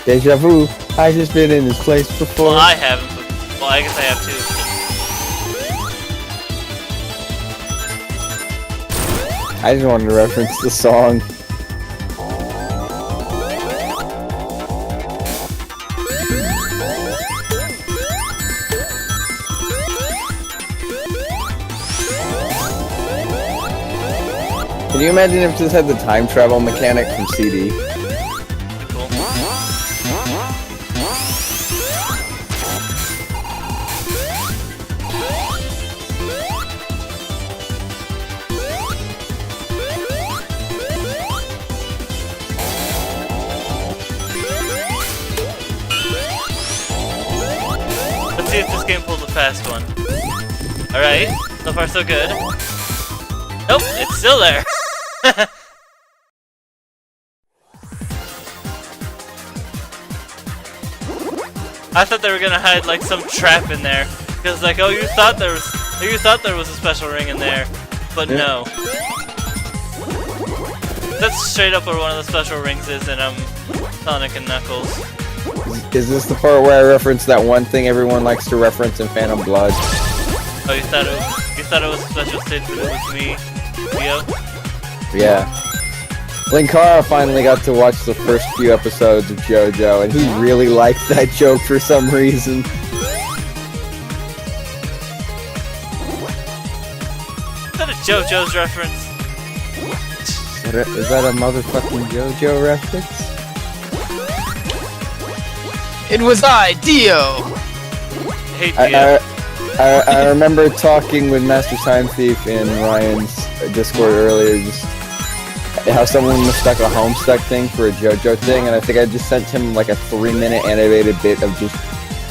Deja vu. I just been in this place before. Well, I haven't, but well, I guess I have too. I just wanted to reference the song. Can you imagine if this had the time travel mechanic from CD? Cool. Let's see if this game pulls a fast one. Alright, so far so good. Nope, it's still there. I thought they were gonna hide like some trap in there, because like, oh, you thought there was a special ring in there, but no. That's straight up where one of the special rings is in Sonic and Knuckles. Is this the part where I reference that one thing everyone likes to reference in Phantom Blood? Oh, you thought it was a special stage, but it was me, Leo. Yeah. Linkara finally got to watch the first few episodes of JoJo, and he really liked that joke for some reason. Is that a JoJo's reference? Is that a motherfucking JoJo reference? It was I, Dio! I hate Dio. I remember talking with Master Time Thief in Ryan's Discord earlier, just how someone mistook a Homestuck thing for a JoJo thing, and I think I just sent him like a 3-minute animated bit of just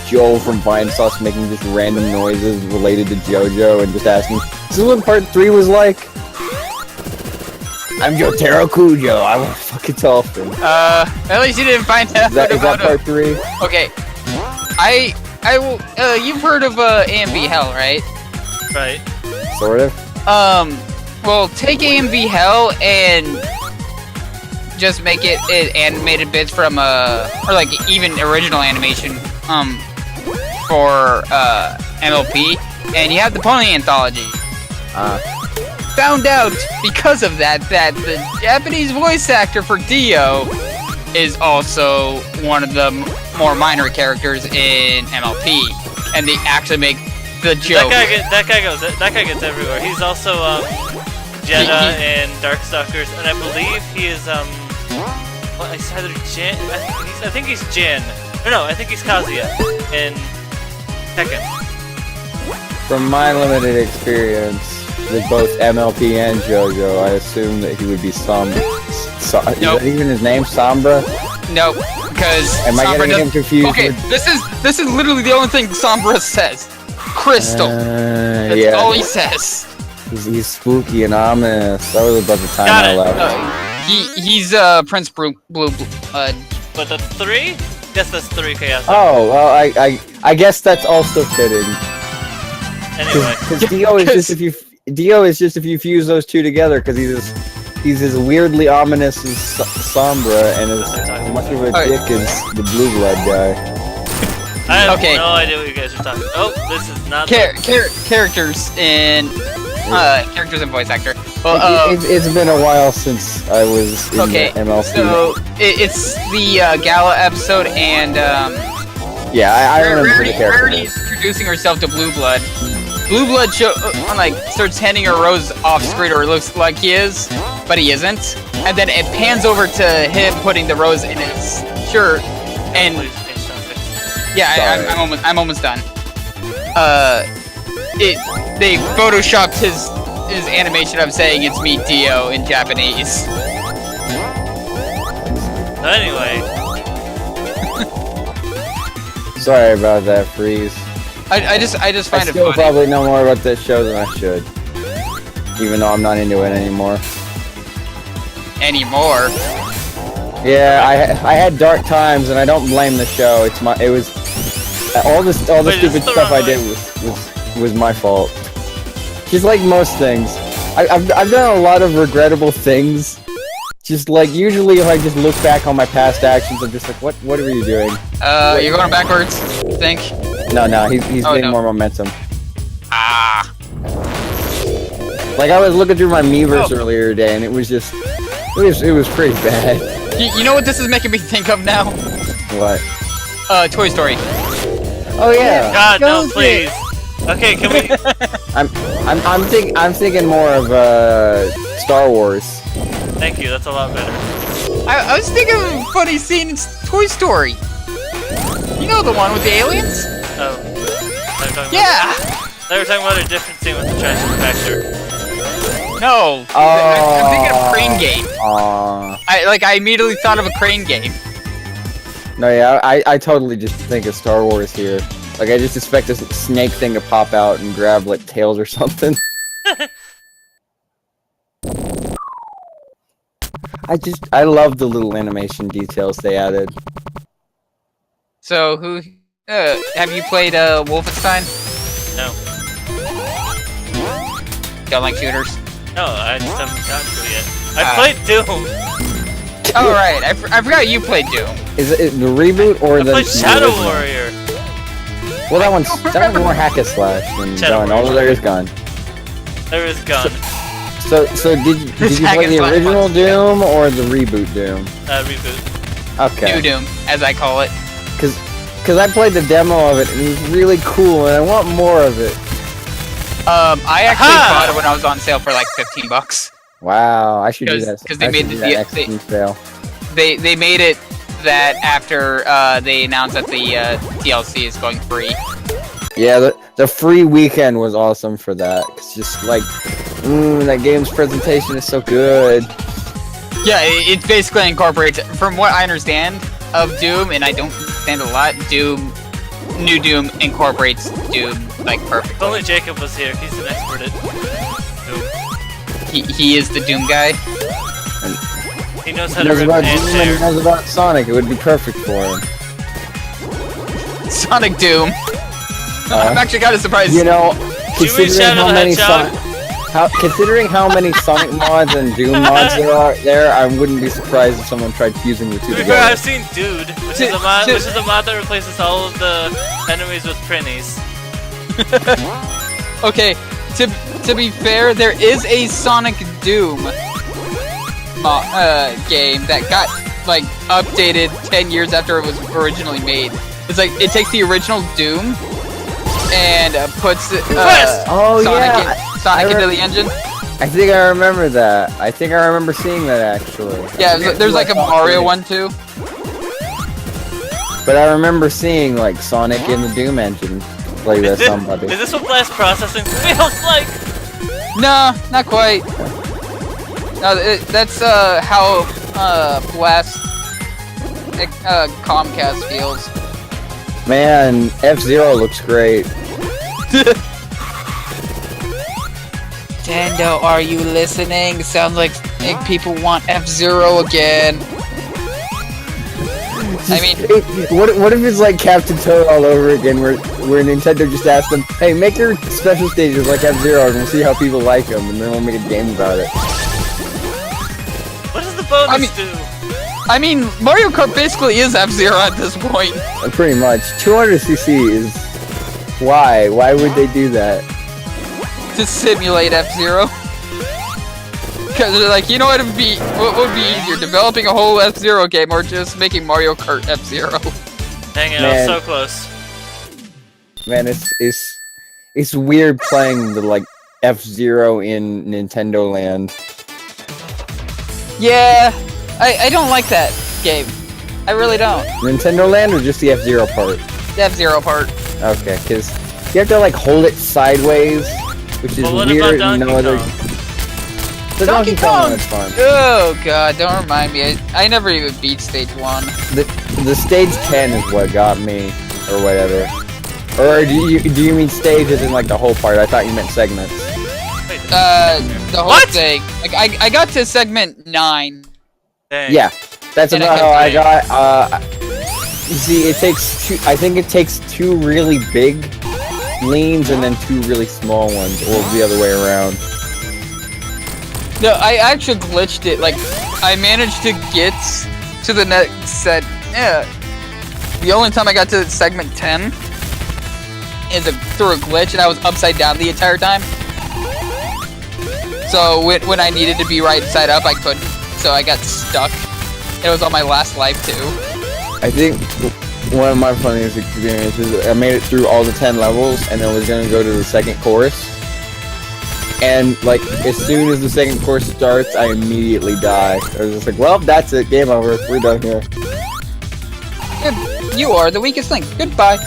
Joel from Vinesauce making just random noises related to JoJo and just asking, "This is what part 3 was like?" I'm Jotaro Kujo, I want to fucking dolphin. At least you didn't find out Is that part 3? Okay. You've heard of AMV Hell, right? Right. Sort of. Well, take AMV Hell and just make it animated bits from or like even original animation, for MLP, and you have the Pony Anthology. Found out because of that the Japanese voice actor for Dio is also one of the more minor characters in MLP, and they actually make the joke. That guy gets everywhere. He's also Jeddah in Darkstalkers, and I believe he is well, it's either Jin. I think he's Jin. No, I think he's Kazuya in Tekken. From my limited experience with both MLP and JoJo, I assume that he would be Sombra. Is that even his name, Sombra? Nope, because am I getting him confused? Okay, this is literally the only thing Sombra says. Crystal. That's all he says. He's spooky and ominous. That was about the time I left. He's Prince Blue. But the 3? Yes, that's 3 Chaos. Oh well, I guess that's also fitting. Anyway, because Dio is just if you fuse those two together, because he's as weirdly ominous as Sombra and as much of a dick as the Blue Blood guy. I have no idea what you guys are talking about. Oh, this is not characters in voice actor. Well, it's been a while since I was in the MLC. So it's the Gala episode, and yeah, I remember the character. Rarity's introducing herself to Blue Blood. Blue Blood starts handing her rose off screen, or it looks like he is, but he isn't. And then it pans over to him putting the rose in his shirt, and yeah, I'm almost done. They photoshopped his animation of saying it's me, Dio, in Japanese. Anyway. Sorry about that, Freeze. I just find it still funny. Probably know more about this show than I should. Even though I'm not into it anymore. Yeah, I had dark times, and I don't blame the show. It was all the stupid stuff I did was my fault. Just like most things, I've done a lot of regrettable things. Just like usually, if I just look back on my past actions, I'm just like, what were you doing? You're going backwards, I think. No, he's getting more momentum. Like I was looking through my Miiverse earlier today, and it was pretty bad. You know what this is making me think of now? What? Toy Story. Oh yeah. God, no, please. Okay, can we? I'm thinking more of Star Wars. Thank you. That's a lot better. I was thinking of a funny scene in Toy Story. You know the one with the aliens? Oh. Yeah. They were talking about a different scene with the trash compactor. No. I'm thinking of Crane Game. I immediately thought of a Crane Game. No, yeah, I totally just think of Star Wars here. Like, I just expect this snake thing to pop out and grab, like, tails or something. I love the little animation details they added. So, have you played, Wolfenstein? No. Don't like shooters? No, I just haven't gotten to it yet. I played Doom! Oh, right, I forgot you played Doom. Is it the reboot or I played Shadow Warrior! Well, that one's more hack and slash than Gun. Although there is Gun. There is Gun. So did you play the original Doom or the reboot Doom? Reboot. Okay. New Doom, as I call it. Cause I played the demo of it and it was really cool and I want more of it. I actually bought it when I was on sale for like $15. Wow, I should do that. Because they made the sale. They made it that after they announced that the DLC is going free. Yeah, the free weekend was awesome for that. It's just like, that game's presentation is so good. Yeah, it basically incorporates, from what I understand of Doom, and I don't understand a lot, New Doom incorporates Doom like perfectly. If only Jacob was here, he's an expert at Doom. He is the Doom guy. He knows how to rip and he knows about Sonic, it would be perfect for him. Sonic Doom. I'm actually kind of surprised. You know, considering how many Considering how many Sonic mods and Doom mods there, I wouldn't be surprised if someone tried fusing the two To be fair, together. I've seen Dude, which is a mod that replaces all of the enemies with Prinnies. Okay, to be fair, there is a Sonic Doom game that got like updated 10 years after it was originally made. It's like it takes the original Doom and puts Sonic into the engine. I think I remember that. I think I remember seeing that actually. Yeah, there's like a Mario one too. But I remember seeing like Sonic in the Doom engine play with somebody. Is this what blast processing feels like? No, not quite. No, that's how Blast Comcast feels. Man, F-Zero looks great. Nintendo, are you listening? Sounds like people want F-Zero again. I mean, what if it's like Captain Toad all over again, where Nintendo just asked them, "Hey, make your special stages like F-Zero, and we'll see how people like them, and then we'll make a game about it." What does the bonus do? I mean, Mario Kart basically is F-Zero at this point. Pretty much. 200cc is... Why? Why would they do that? To simulate F-Zero. Because they're like, you know what would be easier, developing a whole F-Zero game or just making Mario Kart F-Zero? Dang it, I was so close. Man, it's weird playing the like F-Zero in Nintendo Land. Yeah, I don't like that game. I really don't. Nintendo Land or just the F-Zero part? The F-Zero part. Okay, because you have to like hold it sideways, which is weird. No other. The Donkey Kong is fun. Oh god, don't remind me. I never even beat stage 1. The stage 10 is what got me, or whatever. Or do you mean stages in like the whole part? I thought you meant segments. The whole thing. Like I got to segment 9. Dang. Yeah, that's about how I got. You see, it takes two. I think it takes 2 really big leans and then 2 really small ones, or the other way around. No, I actually glitched it. Like, I managed to get to the next set. Yeah. The only time I got to segment 10 is through a glitch, and I was upside down the entire time. So when I needed to be right side up, I couldn't. So I got stuck. It was on my last life too. I think one of my funniest experiences, I made it through all the 10 levels, and I was gonna go to the second course. And like, as soon as the second course starts, I immediately die. I was just like, well, that's it, game over, we're done here. You are the weakest link. Goodbye.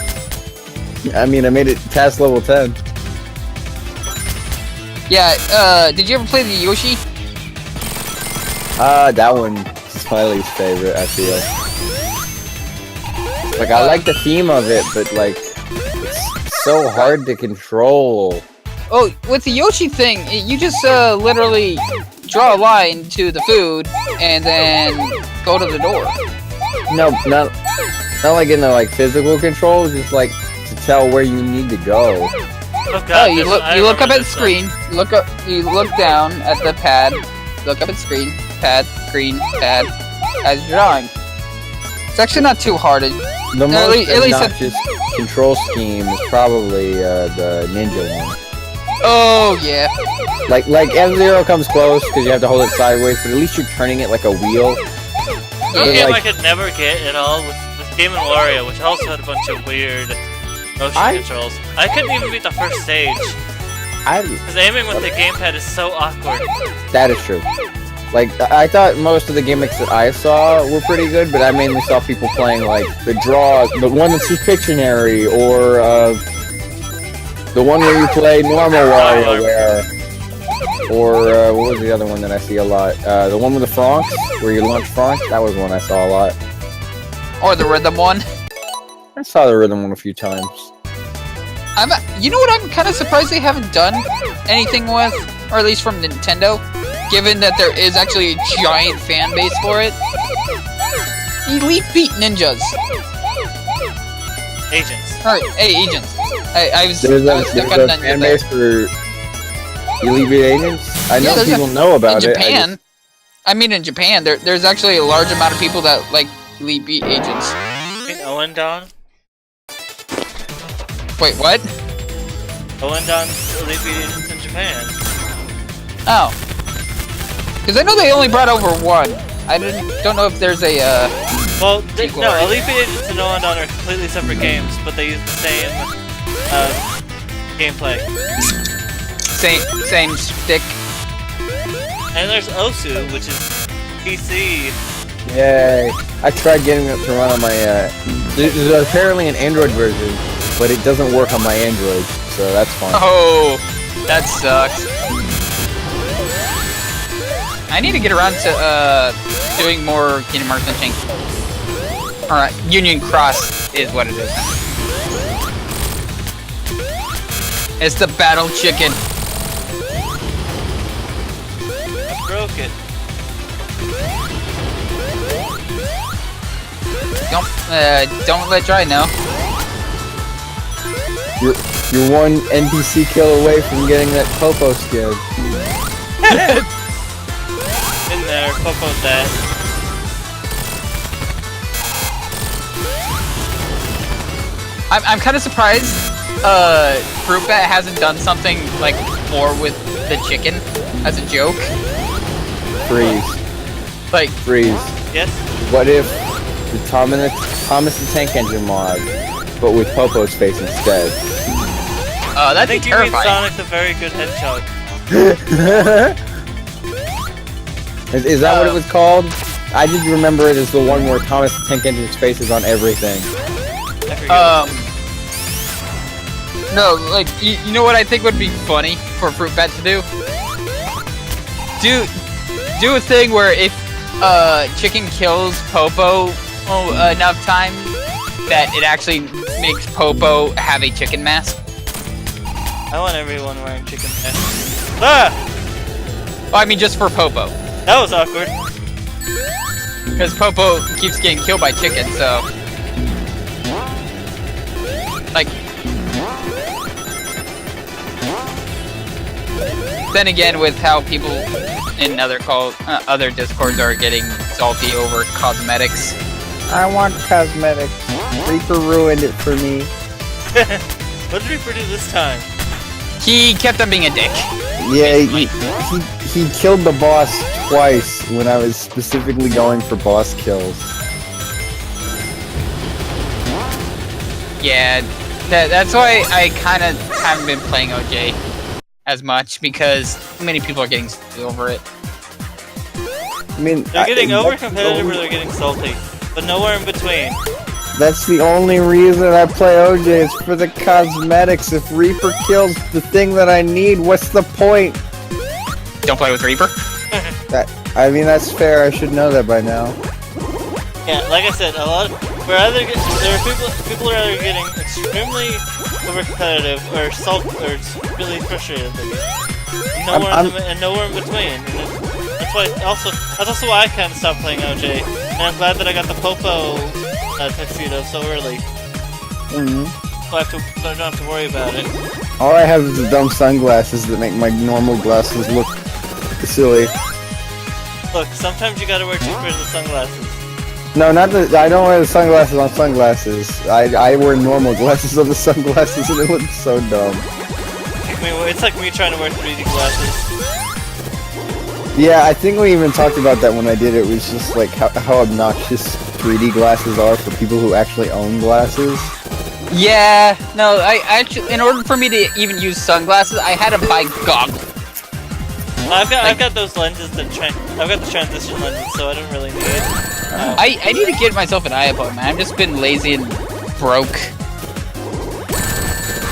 I mean, I made it past level 10. Yeah, did you ever play the Yoshi? That one is my least favorite, I feel. Like, I like the theme of it, but like, it's so hard to control. Oh, with the Yoshi thing, you just literally draw a line to the food and then go to the door. No, not like in the like physical controls, just like to tell where you need to go. Oh, God, you look up at the screen. You look down at the pad. Look up at the screen. Pad, screen, pad. As you're drawing. It's actually not too hard. The most obnoxious control scheme is probably the ninja one. Oh yeah. Like F-Zero comes close because you have to hold it sideways, but at least you're turning it like a wheel. The game I could never get at all was Game & Wario, which also had a bunch of weird motion controls. I couldn't even beat the first stage. Because aiming with the gamepad is so awkward. That is true. Like, I thought most of the gimmicks that I saw were pretty good, but I mainly saw people playing, like, the draw, the one that's just Pictionary, or, the one where you play normal WarioWare, or, what was the other one that I see a lot? The one with the Francs, where you launch Francs, that was one I saw a lot. Or the rhythm one. I saw the rhythm one a few times. You know what I'm kind of surprised they haven't done anything with, or at least from Nintendo, given that there is actually a giant fan base for it? Elite Beat Ninjas. Agents. Alright, hey, agents. I was There's stuck on a fan base for... Elite Beat Agents? I know there's people know about in it. Japan. I mean, in Japan, there's actually a large amount of people that like Elite Beat Agents. In Owen Don? Wait, what? Owen Don's Elite Beat Agents in Japan. Oh. Because I know they only brought over one. I don't know if there's a, Well, sequel. no, Elite Beat Agents and Owen Don are completely separate games, but they use the same gameplay. Same stick. And there's Osu, which is PC. Yay. I tried getting it to run on my, there's apparently an Android version, but it doesn't work on my Android, so that's fine. Oh, that sucks. I need to get around to, doing more Kingdom Hearts Unchained. Alright, Union Cross is what it is. It's the battle chicken. I broke it. Don't let dry now. You're one NPC kill away from getting that Popo skin. In there, Popo's dead. I'm kind of surprised, Fruit Bat hasn't done something, like, more with the chicken as a joke. Freeze. Like, Freeze. Yes? What if the Thomas the Tank Engine mod, but with Popo's face instead? I that'd be think you mean terrifying. Sonic's a very good hedgehog. Is that what it was called? I just remember it as the one where Thomas the Tank Engine's face is on everything. I forget. No, like, you know what I think would be funny for Fruit Bat to do? Do a thing where if, chicken kills Popo enough time, that it actually makes Popo have a chicken mask. I want everyone wearing chicken masks. Ah! Oh, I mean, just for Popo. That was awkward. Because Popo keeps getting killed by chicken, so... Like... Then again, with how people in other Discords are getting salty over cosmetics. I want cosmetics. Reaper ruined it for me. What did Reaper do this time? He kept on being a dick. Yeah, he killed the boss twice when I was specifically going for boss kills. Yeah, that's why I kind of haven't been playing OJ as much, because many people are getting salty over it. I mean, They're getting over competitive or they're getting salty, but nowhere in between. That's the only reason I play OJ is for the cosmetics. If Reaper kills the thing that I need, what's the point? Don't play with Reaper. I mean, that's fair. I should know that by now. Yeah, like I said, there are people are either getting extremely over competitive or really frustrated with it. And nowhere in between. And that's also why I kind of stopped playing OJ. And I'm glad that I got the Popo tuxedo so early. So I don't have to worry about it. All I have is the dumb sunglasses that make my normal glasses look silly. Look, sometimes you gotta wear two pairs of sunglasses. No, I don't wear the sunglasses on sunglasses. I wear normal glasses on the sunglasses and it looks so dumb. It's like me trying to wear 3D glasses. Yeah, I think we even talked about that when I did it. It was just like how obnoxious 3D glasses are for people who actually own glasses. Yeah, no, I actually, in order for me to even use sunglasses, I had to buy goggles. I've got those lenses I've got the transition lenses, so I don't really need it. I need to get myself an eye appointment. I've just been lazy and broke.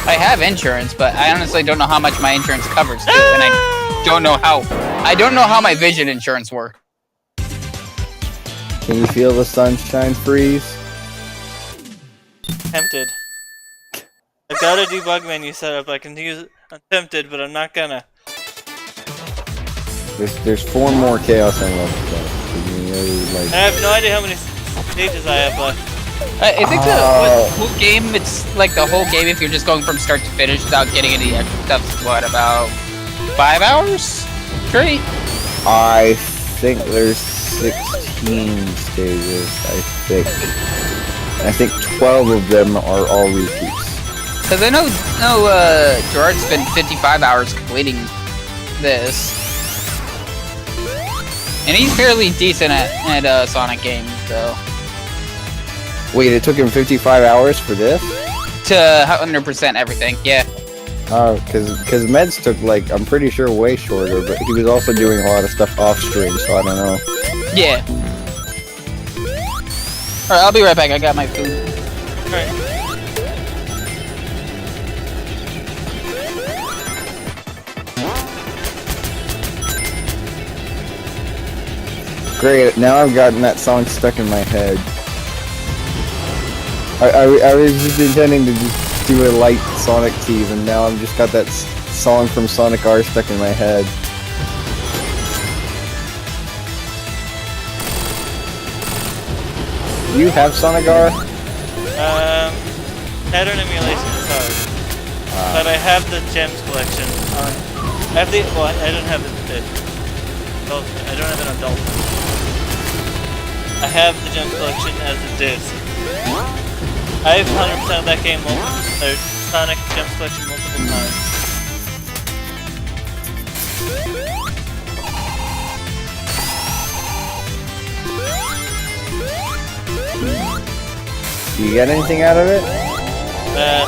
I have insurance, but I honestly don't know how much my insurance covers too, and I don't know how my vision insurance works. Can you feel the sunshine freeze? Tempted. I've got a debug menu set up. I can use it. I'm tempted, but I'm not gonna. There's 4 more Chaos Emeralds left. I have no idea how many stages I have left. I think the whole game, it's like the whole game, if you're just going from start to finish without getting any extra stuff, what, about 5 hours straight? I think there's 16 stages, I think 12 of them are all repeats. Because I know Gerard spent 55 hours completing this. And he's fairly decent at Sonic games, so. Wait, it took him 55 hours for this? To 100% everything, yeah. Oh, because Meds took, like, I'm pretty sure way shorter, but he was also doing a lot of stuff off-stream, so I don't know. Yeah. Alright, I'll be right back, I got my food. Alright. Great, now I've gotten that song stuck in my head. I was just intending to just do a light Sonic tease, and now I've just got that song from Sonic R stuck in my head. Do you have Sonic R? Pattern emulation is hard. But I have the gems collection on. I have the. Well, I don't have it. I don't have an adult. I have the gems collection as a disc. I've 100% of that game, Sonic Gems Collection multiple times. Do you get anything out of it?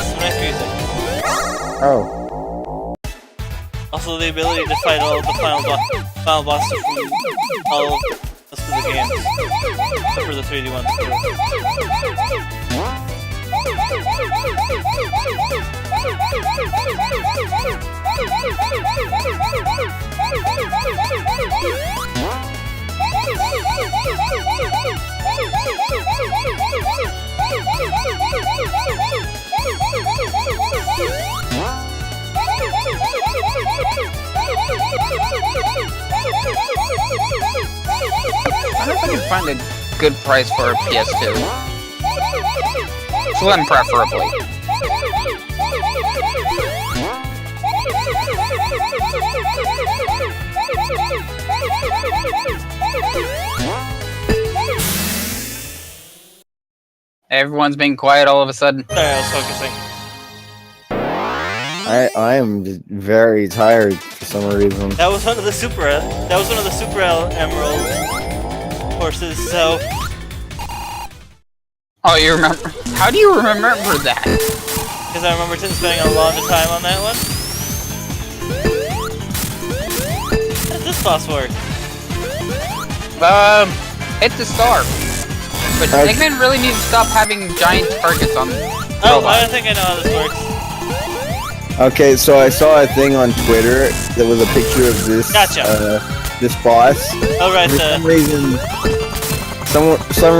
Some nice music. Oh. Also the ability to fight all the final bosses from all of the games. Except for the 3D ones too. I don't know if I can find a good price for a PS2. Slim, preferably. Everyone's being quiet all of a sudden. Sorry, I was focusing. I am just very tired for some reason. That was one of the Super Emerald courses, so Oh, you remember? How do you remember that? because I remember spending a lot of time on that one. How does this boss work? Hit the star. But Eggman really needs to stop having giant targets on Oh, robots. I think I know how this works. Okay, so I saw a thing on Twitter that was a picture of this this boss. Oh right, For some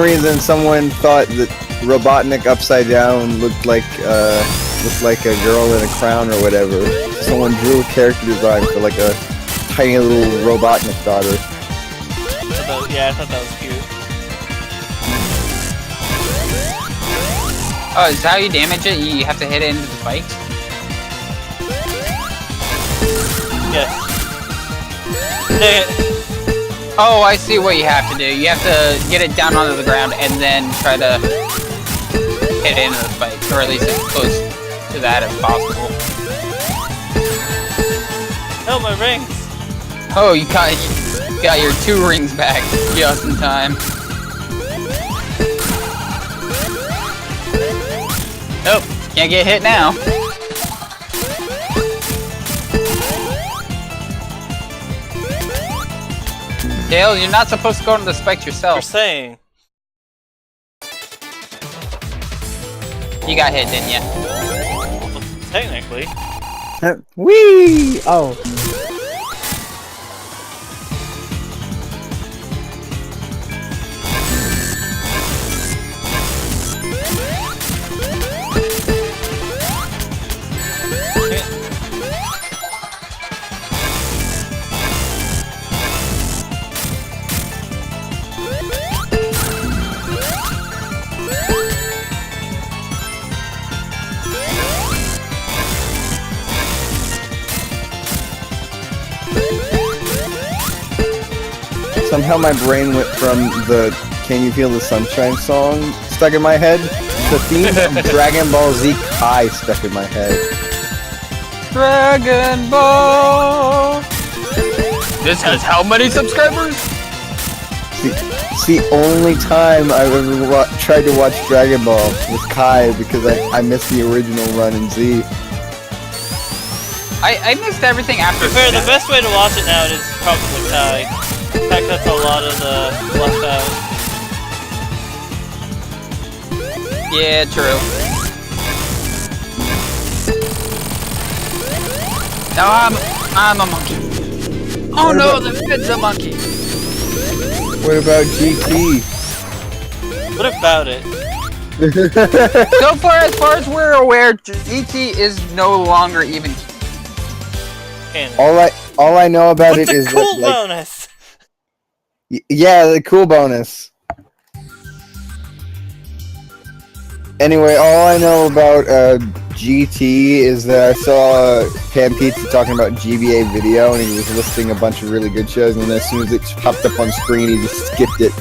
reason, someone thought that Robotnik upside down looked like a girl in a crown or whatever. Someone drew a character design for like a tiny little Robotnik daughter. Yeah, I thought that was cute. Oh, is that how you damage it? You have to hit it into the spikes? Yes. Dang it. Oh, I see what you have to do. You have to get it down onto the ground and then try to hit it into the spikes, or at least as close to that as possible. Oh, my rings. Oh, you got your 2 rings back just in time. Nope, can't get hit now. Dale, you're not supposed to go into the spikes You're yourself. saying. You got hit, didn't you? Well, technically. Whee! Oh. Somehow my brain went from the Can You Feel the Sunshine song stuck in my head to the theme of Dragon Ball Z Kai stuck in my head. Dragon Ball. This has how many subscribers? It's the only time I've ever tried to watch Dragon Ball with Kai because I missed the original run in Z. I missed everything after. To be fair, the best way to watch it now is probably Kai. In fact, that's a lot of the left out. Yeah, true. Now I'm a monkey. Oh no, the Fed's a monkey. What about GT? What about it? So far as we're aware, GT is no longer even. Canon. All I know about What's it the is cool that, like, bonus? yeah, the cool bonus. Anyway, all I know about GT is that I saw Pan Pizza talking about GBA video, and he was listing a bunch of really good shows, and then as soon as it popped up on screen, he just skipped it.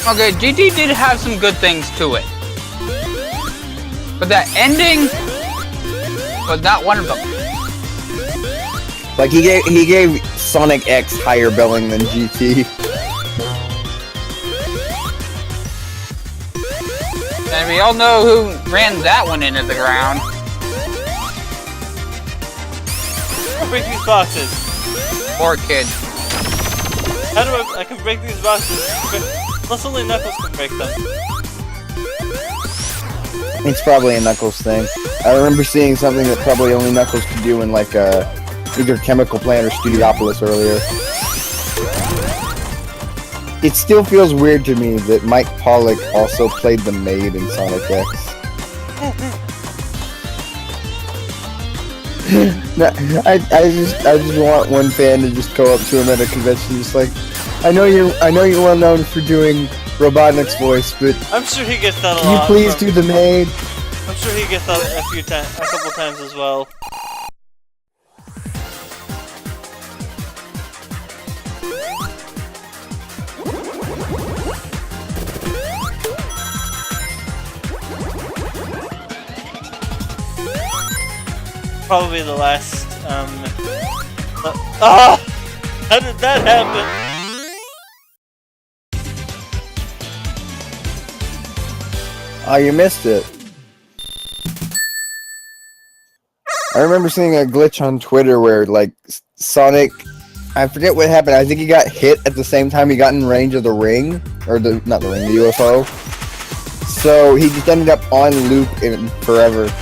Okay, GT did have some good things to it, but that ending was not one of them. Like he gave Sonic X higher billing than GT. And we all know who ran that one into the ground. I'll break these boxes. Poor kid. How do I can break these boxes? Unless only Knuckles can break them. It's probably a Knuckles thing. I remember seeing something that probably only Knuckles could do in like either Chemical Plant or Studiopolis earlier. It still feels weird to me that Mike Pollock also played the maid in Sonic X. No, I just want one fan to just go up to him at a convention, just like, I know you're well known for doing Robotnik's voice, but I'm sure he gets that a can you lot. please do the maid? I'm sure he gets that a couple times as well. Probably the last, how did that happen? Oh, you missed it. I remember seeing a glitch on Twitter where, like, Sonic, I forget what happened, I think he got hit at the same time he got in range of the ring, or not the ring, the UFO. So he just ended up on loop in forever.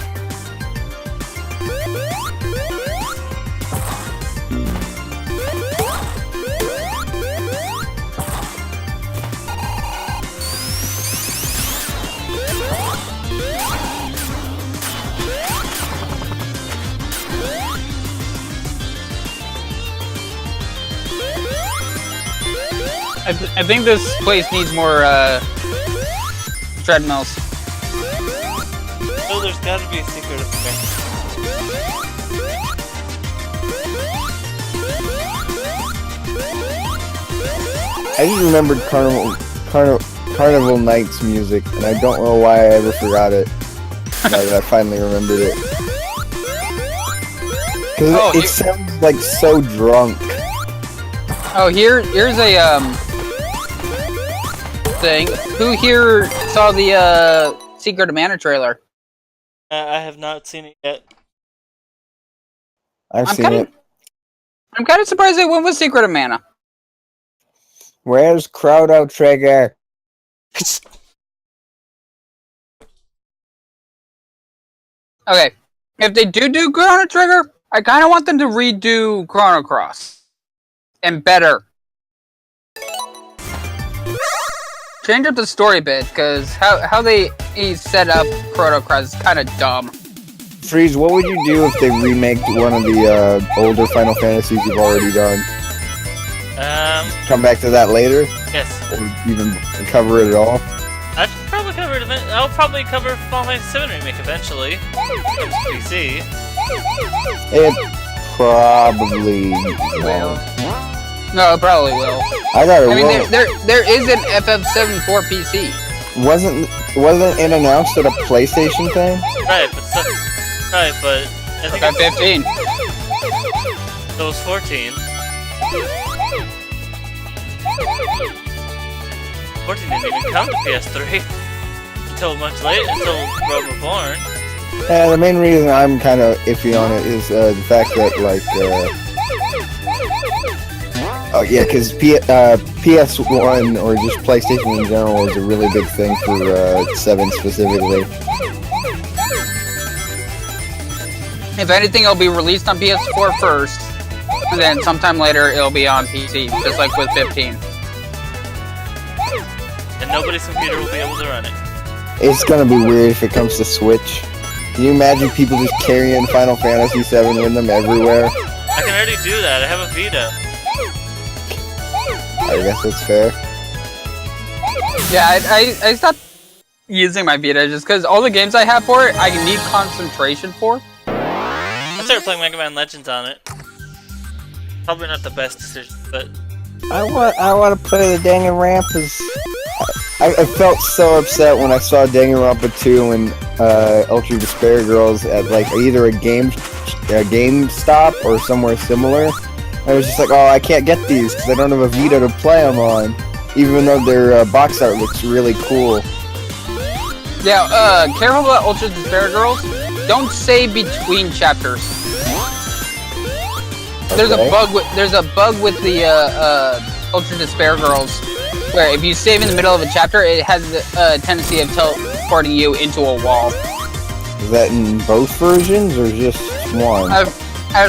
I think this place needs more treadmills. Oh, there's gotta be a secret up there. I just remembered Carnival Nights music, and I don't know why I ever forgot it. Now that I finally remembered it. Because it sounds like so drunk. Oh, here's a thing. Who here saw the Secret of Mana trailer? I have not seen it yet. I've seen it. I'm kind of surprised they went with Secret of Mana. Where's Chrono Trigger? Okay, if they do Chrono Trigger, I kind of want them to redo Chrono Cross. And better. Change up the story a bit, because how they set up Chrono Cross is kind of dumb. Freeze, what would you do if they remake one of the older Final Fantasies you've already done? Come back to that later? Yes. Or even cover it at all? I should probably cover it a bit. I'll probably cover Final Fantasy 7 Remake eventually. It comes to PC. It probably won't. No, it probably will. I thought it I mean, will. there is an FF7 for PC. Wasn't it announced at a PlayStation thing? Right, but I think FF15. it was 14. 14 didn't even come to PS3 until much later, until Realm Reborn. Yeah, the main reason I'm kind of iffy on it is the fact that, like, oh yeah, because PS1 or just PlayStation in general is a really big thing for 7 specifically. If anything, it'll be released on PS4 first, and then sometime later it'll be on PC, just like with 15. And nobody's computer will be able to run it. It's gonna be weird if it comes to Switch. Can you imagine people just carrying Final Fantasy 7 with them everywhere? I can already do that, I have a Vita. I guess that's fair. Yeah, I stopped using my Vita just because all the games I have for it, I need concentration for. I started playing Mega Man Legends on it. Probably not the best decision, but... I want to play the Danganronpas. I felt so upset when I saw Danganronpa 2 and Ultra Despair Girls at like either a GameStop or somewhere similar. I was just like, oh, I can't get these because I don't have a Vita to play them on, even though their box art looks really cool. Yeah, careful about Ultra Despair Girls. Don't say between chapters. There's a bug with the Ultra Despair Girls, where if you save in the middle of a chapter, it has a tendency of teleporting you into a wall. Is that in both versions or just one? As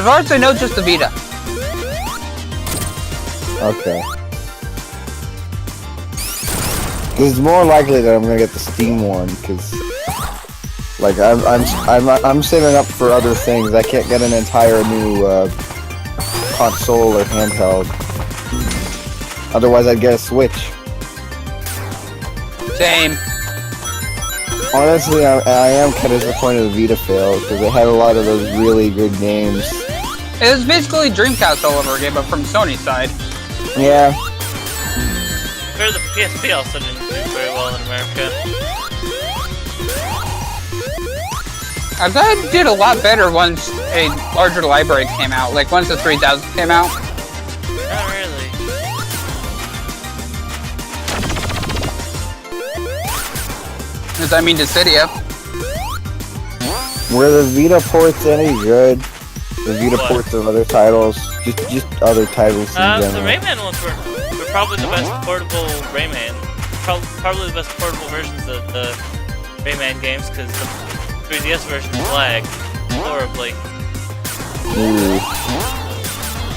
far as I know, just the Vita. Okay. It's more likely that I'm gonna get the Steam one because, like, I'm saving up for other things. I can't get an entire new console or handheld. Otherwise, I'd get a Switch. Same. Honestly, I am kind of disappointed the Vita failed because it had a lot of those really good games. It was basically Dreamcast all over again, but from Sony's side. Yeah. Or the PSP also didn't do very well in America. I thought it did a lot better once a larger library came out, like once the 3000 came out. Not really. Because I mean, Dissidia. Were the Vita ports any good? The Vita What? ports of other titles? Just other titles in The general. Rayman ones were probably the best portable Rayman. Probably the best portable versions of the Rayman games, because the 3DS version lagged horribly. Ooh.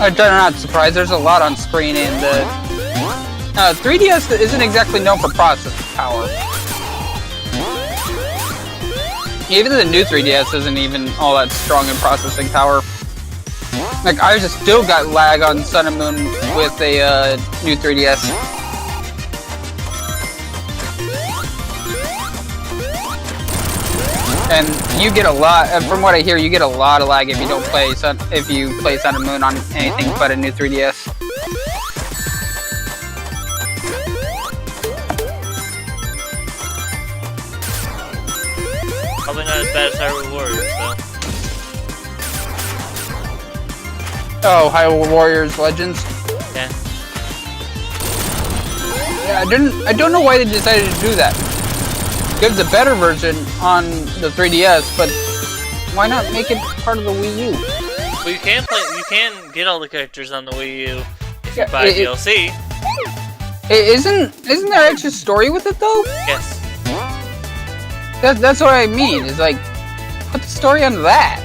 I'm not surprised. There's a lot on screen, and the 3DS isn't exactly known for processing power. Even the new 3DS isn't even all that strong in processing power. Like, I just still got lag on Sun and Moon with a new 3DS. And you get a lot, from what I hear, you get a lot of lag if you don't play Sun and Moon on anything but a new 3DS. Probably not as bad as Hyrule Warriors, though. Oh, Hyrule Warriors Legends. Yeah. Yeah, I don't know why they decided to do that. Give the better version on the 3DS, but why not make it part of the Wii U? Well, you can get all the characters on the Wii U if you buy DLC. Isn't there extra story with it though? Yes. That's what I mean. It's like, put the story on that.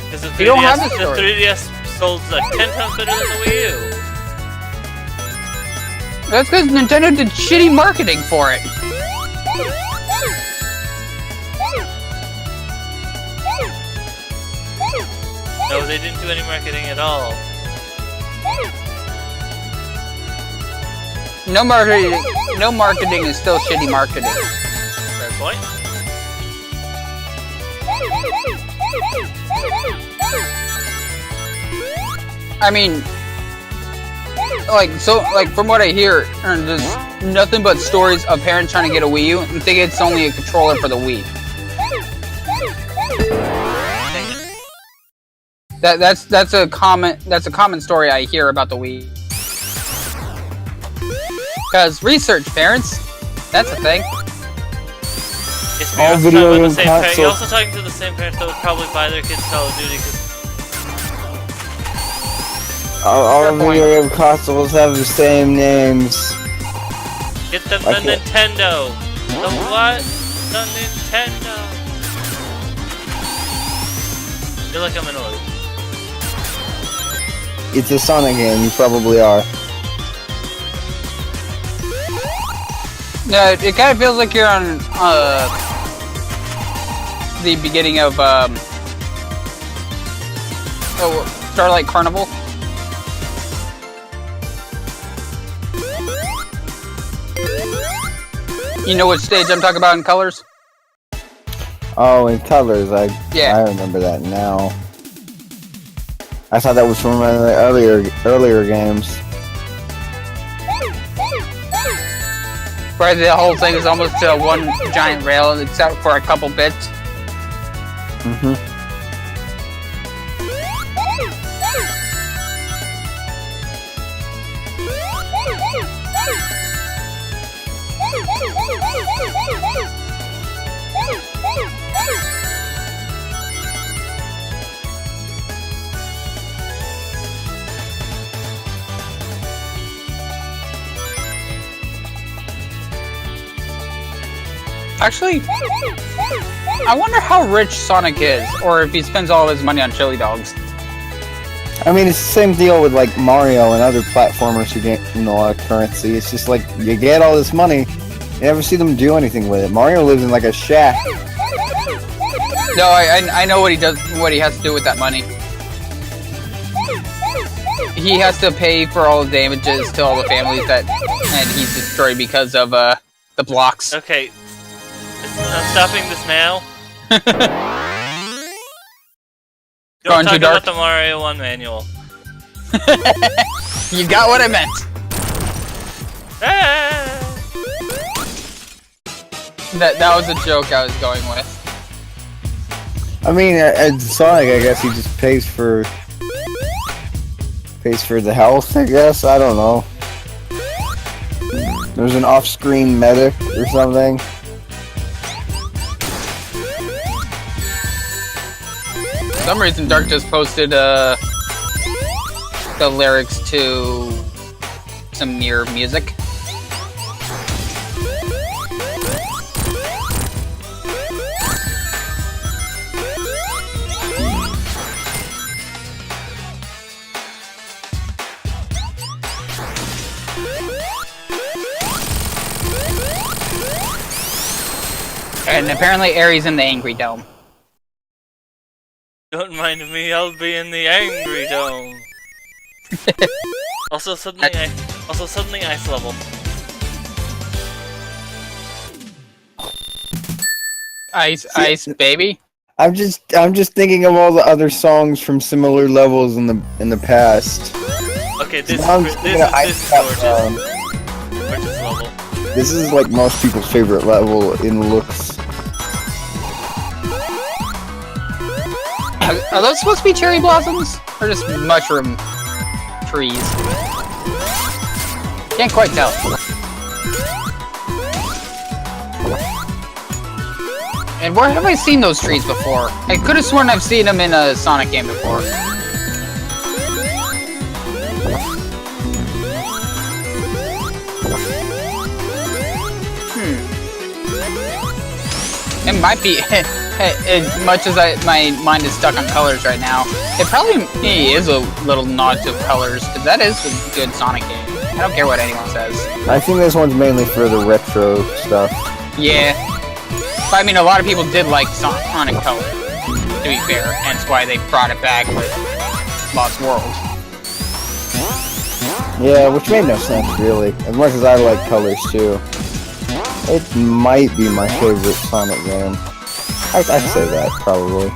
Because the 3DS, You don't have the the story. 3DS sold like 10 times better than the Wii U. That's because Nintendo did shitty marketing for it. No, they didn't do any marketing at all. No marketing is still shitty marketing. point. I mean, like from what I hear, there's nothing but stories of parents trying to get a Wii U and think it's only a controller for the Wii. That's a common story I hear about the Wii. Because research, parents, that's a thing. Yes, All video game consoles. You're also talking to the same parents that would probably buy their kids Call of Duty. All video game consoles have the same names. Get them the Nintendo. The what? The Nintendo. I feel like I'm in a loop. It's a Sonic game, you probably are. Yeah, it kind of feels like you're on the beginning of Starlight Carnival. You know which stage I'm talking about in Colors? Oh, in Colors, I remember that now. I thought that was from one of the earlier games. Where the whole thing is almost one giant rail, except for a couple bits. Mm-hmm. Actually, I wonder how rich Sonic is, or if he spends all of his money on chili dogs. I mean, it's the same deal with like Mario and other platformers who get a lot of currency. It's just like you get all this money, you never see them do anything with it. Mario lives in like a shack. No, I know what he does, what he has to do with that money. He has to pay for all the damages to all the families that and he's destroyed because of the blocks. Okay, I'm stopping this now. Don't Going talk too dark? about the Mario 1 manual. You got what I meant. Ah! That was a joke I was going with. I mean, at Sonic, I guess he just pays for the health, I guess. I don't know. There's an off-screen medic or something. For some reason, Dark just posted the lyrics to some Mirror music. And apparently Ares in the Angry Dome. Don't mind me, I'll be in the Angry Dome. Also suddenly ice level. Ice baby. I'm just thinking of all the other songs from similar levels in the past. Okay, this Now I'm is thinking of gorgeous. Gorgeous level. This is like most people's favorite level in looks. Are those supposed to be cherry blossoms? Or just mushroom trees? Can't quite tell. And where have I seen those trees before? I could have sworn I've seen them in a Sonic game before. It might be, as much as my mind is stuck on Colors right now, it probably is a little nod to Colors, because that is a good Sonic game. I don't care what anyone says. I think this one's mainly for the retro stuff. Yeah. But I mean, a lot of people did like Sonic Color, to be fair, hence why they brought it back with Lost World. Yeah, which made no sense, really. As much as I like Colors, too. It might be my favorite Sonic game. I'd say that, probably.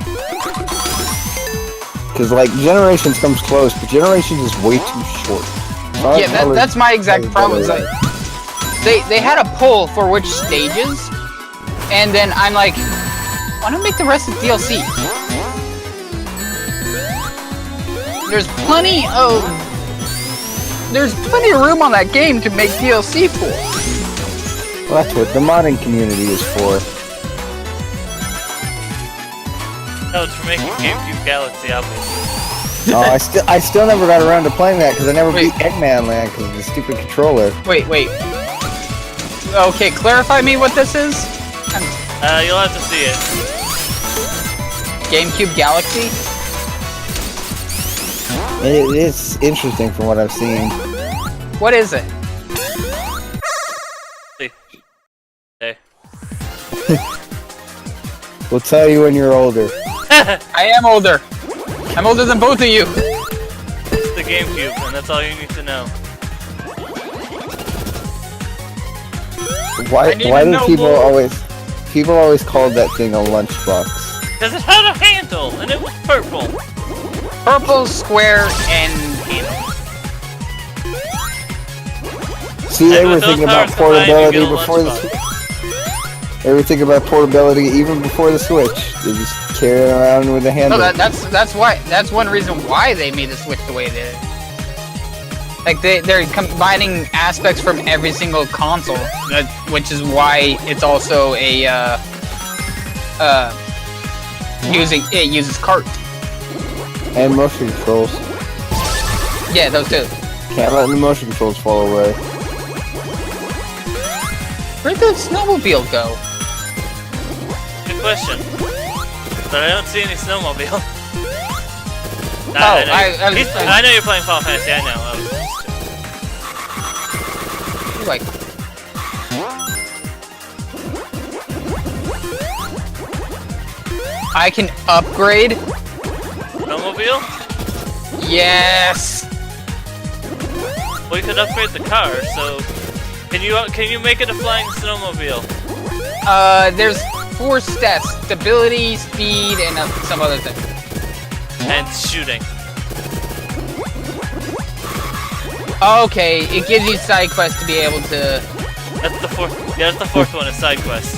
Because, like, Generations comes close, but Generations is way too short. Yeah, that's my exact problem. It's like, they had a poll for which stages, and then I'm like, why don't make the rest of DLC? There's plenty of room on that game to make DLC for. Well, that's what the modding community is for. No, it's for making GameCube Galaxy, obviously. Oh, I still never got around to playing that because I never beat Eggman Land because of the stupid controller. Wait. Okay, clarify me what this is. You'll have to see it. GameCube Galaxy? It's interesting from what I've seen. What is it? See. Hey. We'll tell you when you're older. I am older. I'm older than both of you. It's the GameCube, and that's all you need to know. Why do people always call that thing a lunchbox? Because it had a handle, and it was purple. Purple, square, and handle. See, they And were with those thinking about powers combined, you portability get a before the lunchbox. Switch. They were thinking about portability even before the Switch. They just carry it around with a handle. No, that's one reason why they made the Switch the way it is. Like they're combining aspects from every single console, which is why it's also a it uses cart. And motion controls. Yeah, those two. Can't let the motion controls fall away. Where'd the snowmobile go? Good question. But I don't see any snowmobile. I know you're playing Final Fantasy, I know. Like, I can upgrade. Snowmobile? Yes. Well, you could upgrade the car, so... Can you make it a flying snowmobile? There's 4 stats: stability, speed, and some other thing. And shooting. Okay, it gives you side quests to be able to... That's the fourth. Yeah, that's the fourth one. Is side quests.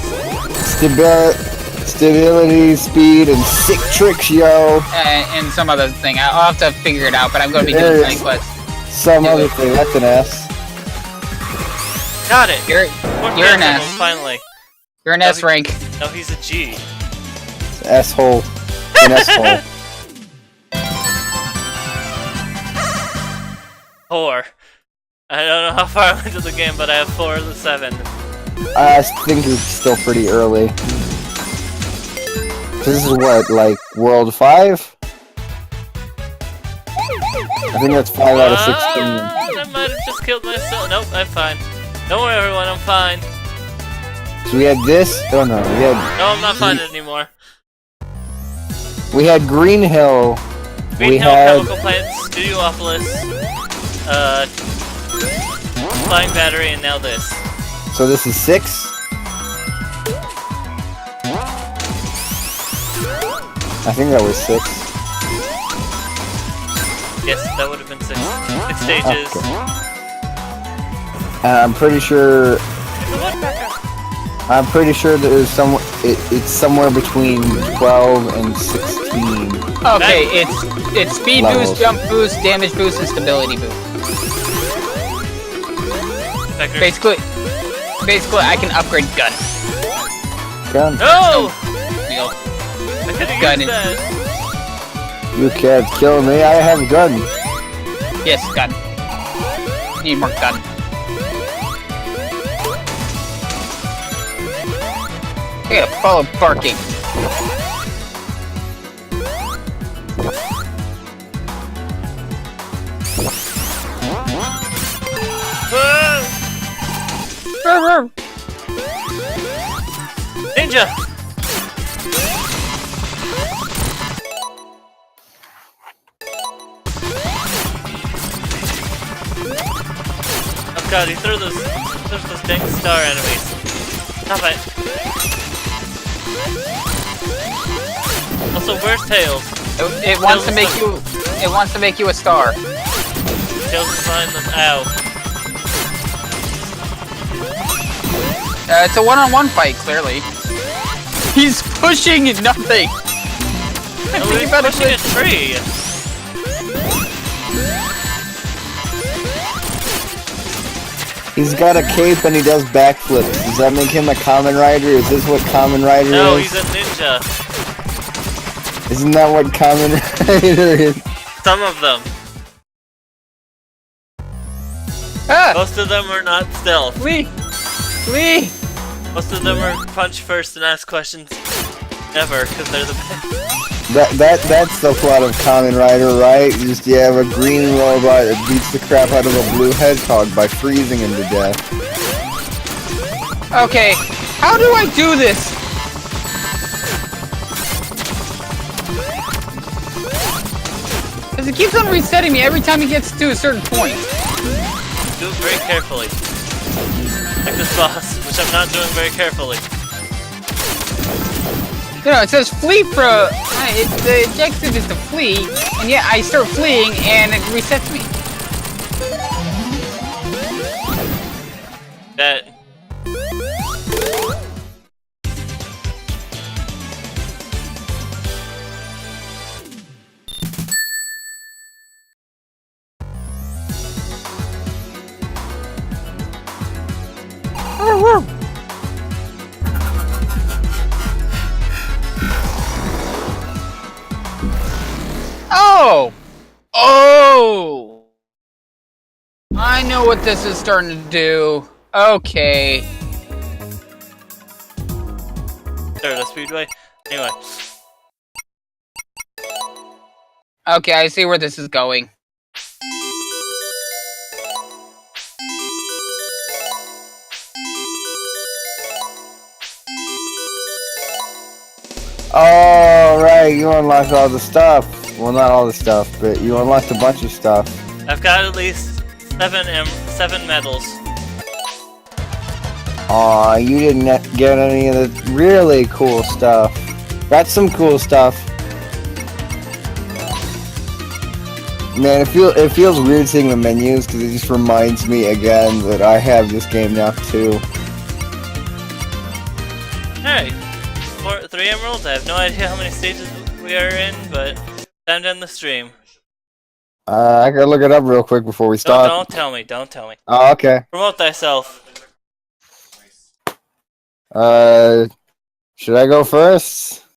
Stability, speed, and sick tricks, yo. And some other thing. I'll have to figure it out, but I'm going to be doing side quests. Some other thing. That's an S. Got it. You're an S. Finally. You're an S rank. No, he's a G. S-hole. An S-hole. 4. I don't know how far I went into the game, but I have 4 of the 7. I think it's still pretty early. This is what, like, World 5? I think that's 5 out of 16. I might have just killed myself. Nope, I'm fine. Don't worry, everyone, I'm fine. So we had this. Oh no, we had. No, I'm not fine anymore. We had Green Hill. Green we Hill, had Chemical Plant, Studiopolis, Flying Battery, and now this. So this is 6. I think that was 6. Yes, that would have been 6. 6 stages. Okay. I'm pretty sure. I'm pretty sure that it's somewhere between 12 and 16. Okay, it's speed levels. boost, jump boost, damage boost, and stability boost. Basically, I can upgrade gun. Gun. No! Deal. I could've Gun used it. that. You can't kill me. I have gun. Yes, gun. Need more gun. I gotta follow barking. Ninja! Oh god, he threw those dang star enemies. Stop it. Also, where's Tails? It wants to make you. It wants to make you a star. Tails is behind them. Ow. It's a one-on-one fight, clearly. He's pushing nothing. Oh, he's pushing a tree. He's got a cape and he does backflips. Does that make him a Kamen Rider? Is this what Kamen Rider No, is? he's a ninja. Isn't that what Kamen Rider is? Some of them. Ah! Most of them are not stealth. Flee! Flee! Most of them are punch first and ask questions never, because they're the best. That's the plot of Kamen Rider, right? Just you have a green robot that beats the crap out of a blue hedgehog by freezing him to death. Okay, how do I do this? Because it keeps on resetting me every time he gets to a certain point. Do it very carefully. Like this boss, which I'm not doing very carefully. You know, it says flee for... the objective is to flee, and yet I start fleeing and it resets me. That. Oh! Oh! I know what this is starting to do. Okay. There, the speedway. Anyway. Okay, I see where this is going. Oh, right, you unlocked all the stuff. Well, not all the stuff, but you unlocked a bunch of stuff. I've got at least 7 medals. Aw, you didn't get any of the really cool stuff. That's some cool stuff. Man, it feels weird seeing the menus, because it just reminds me again that I have this game now, too. Alright. 3 emeralds. I have no idea how many stages we are in, but time to end the stream. I gotta look it up real quick before we No, start. don't tell me. Don't tell me. Oh, okay. Promote thyself. Should I go first?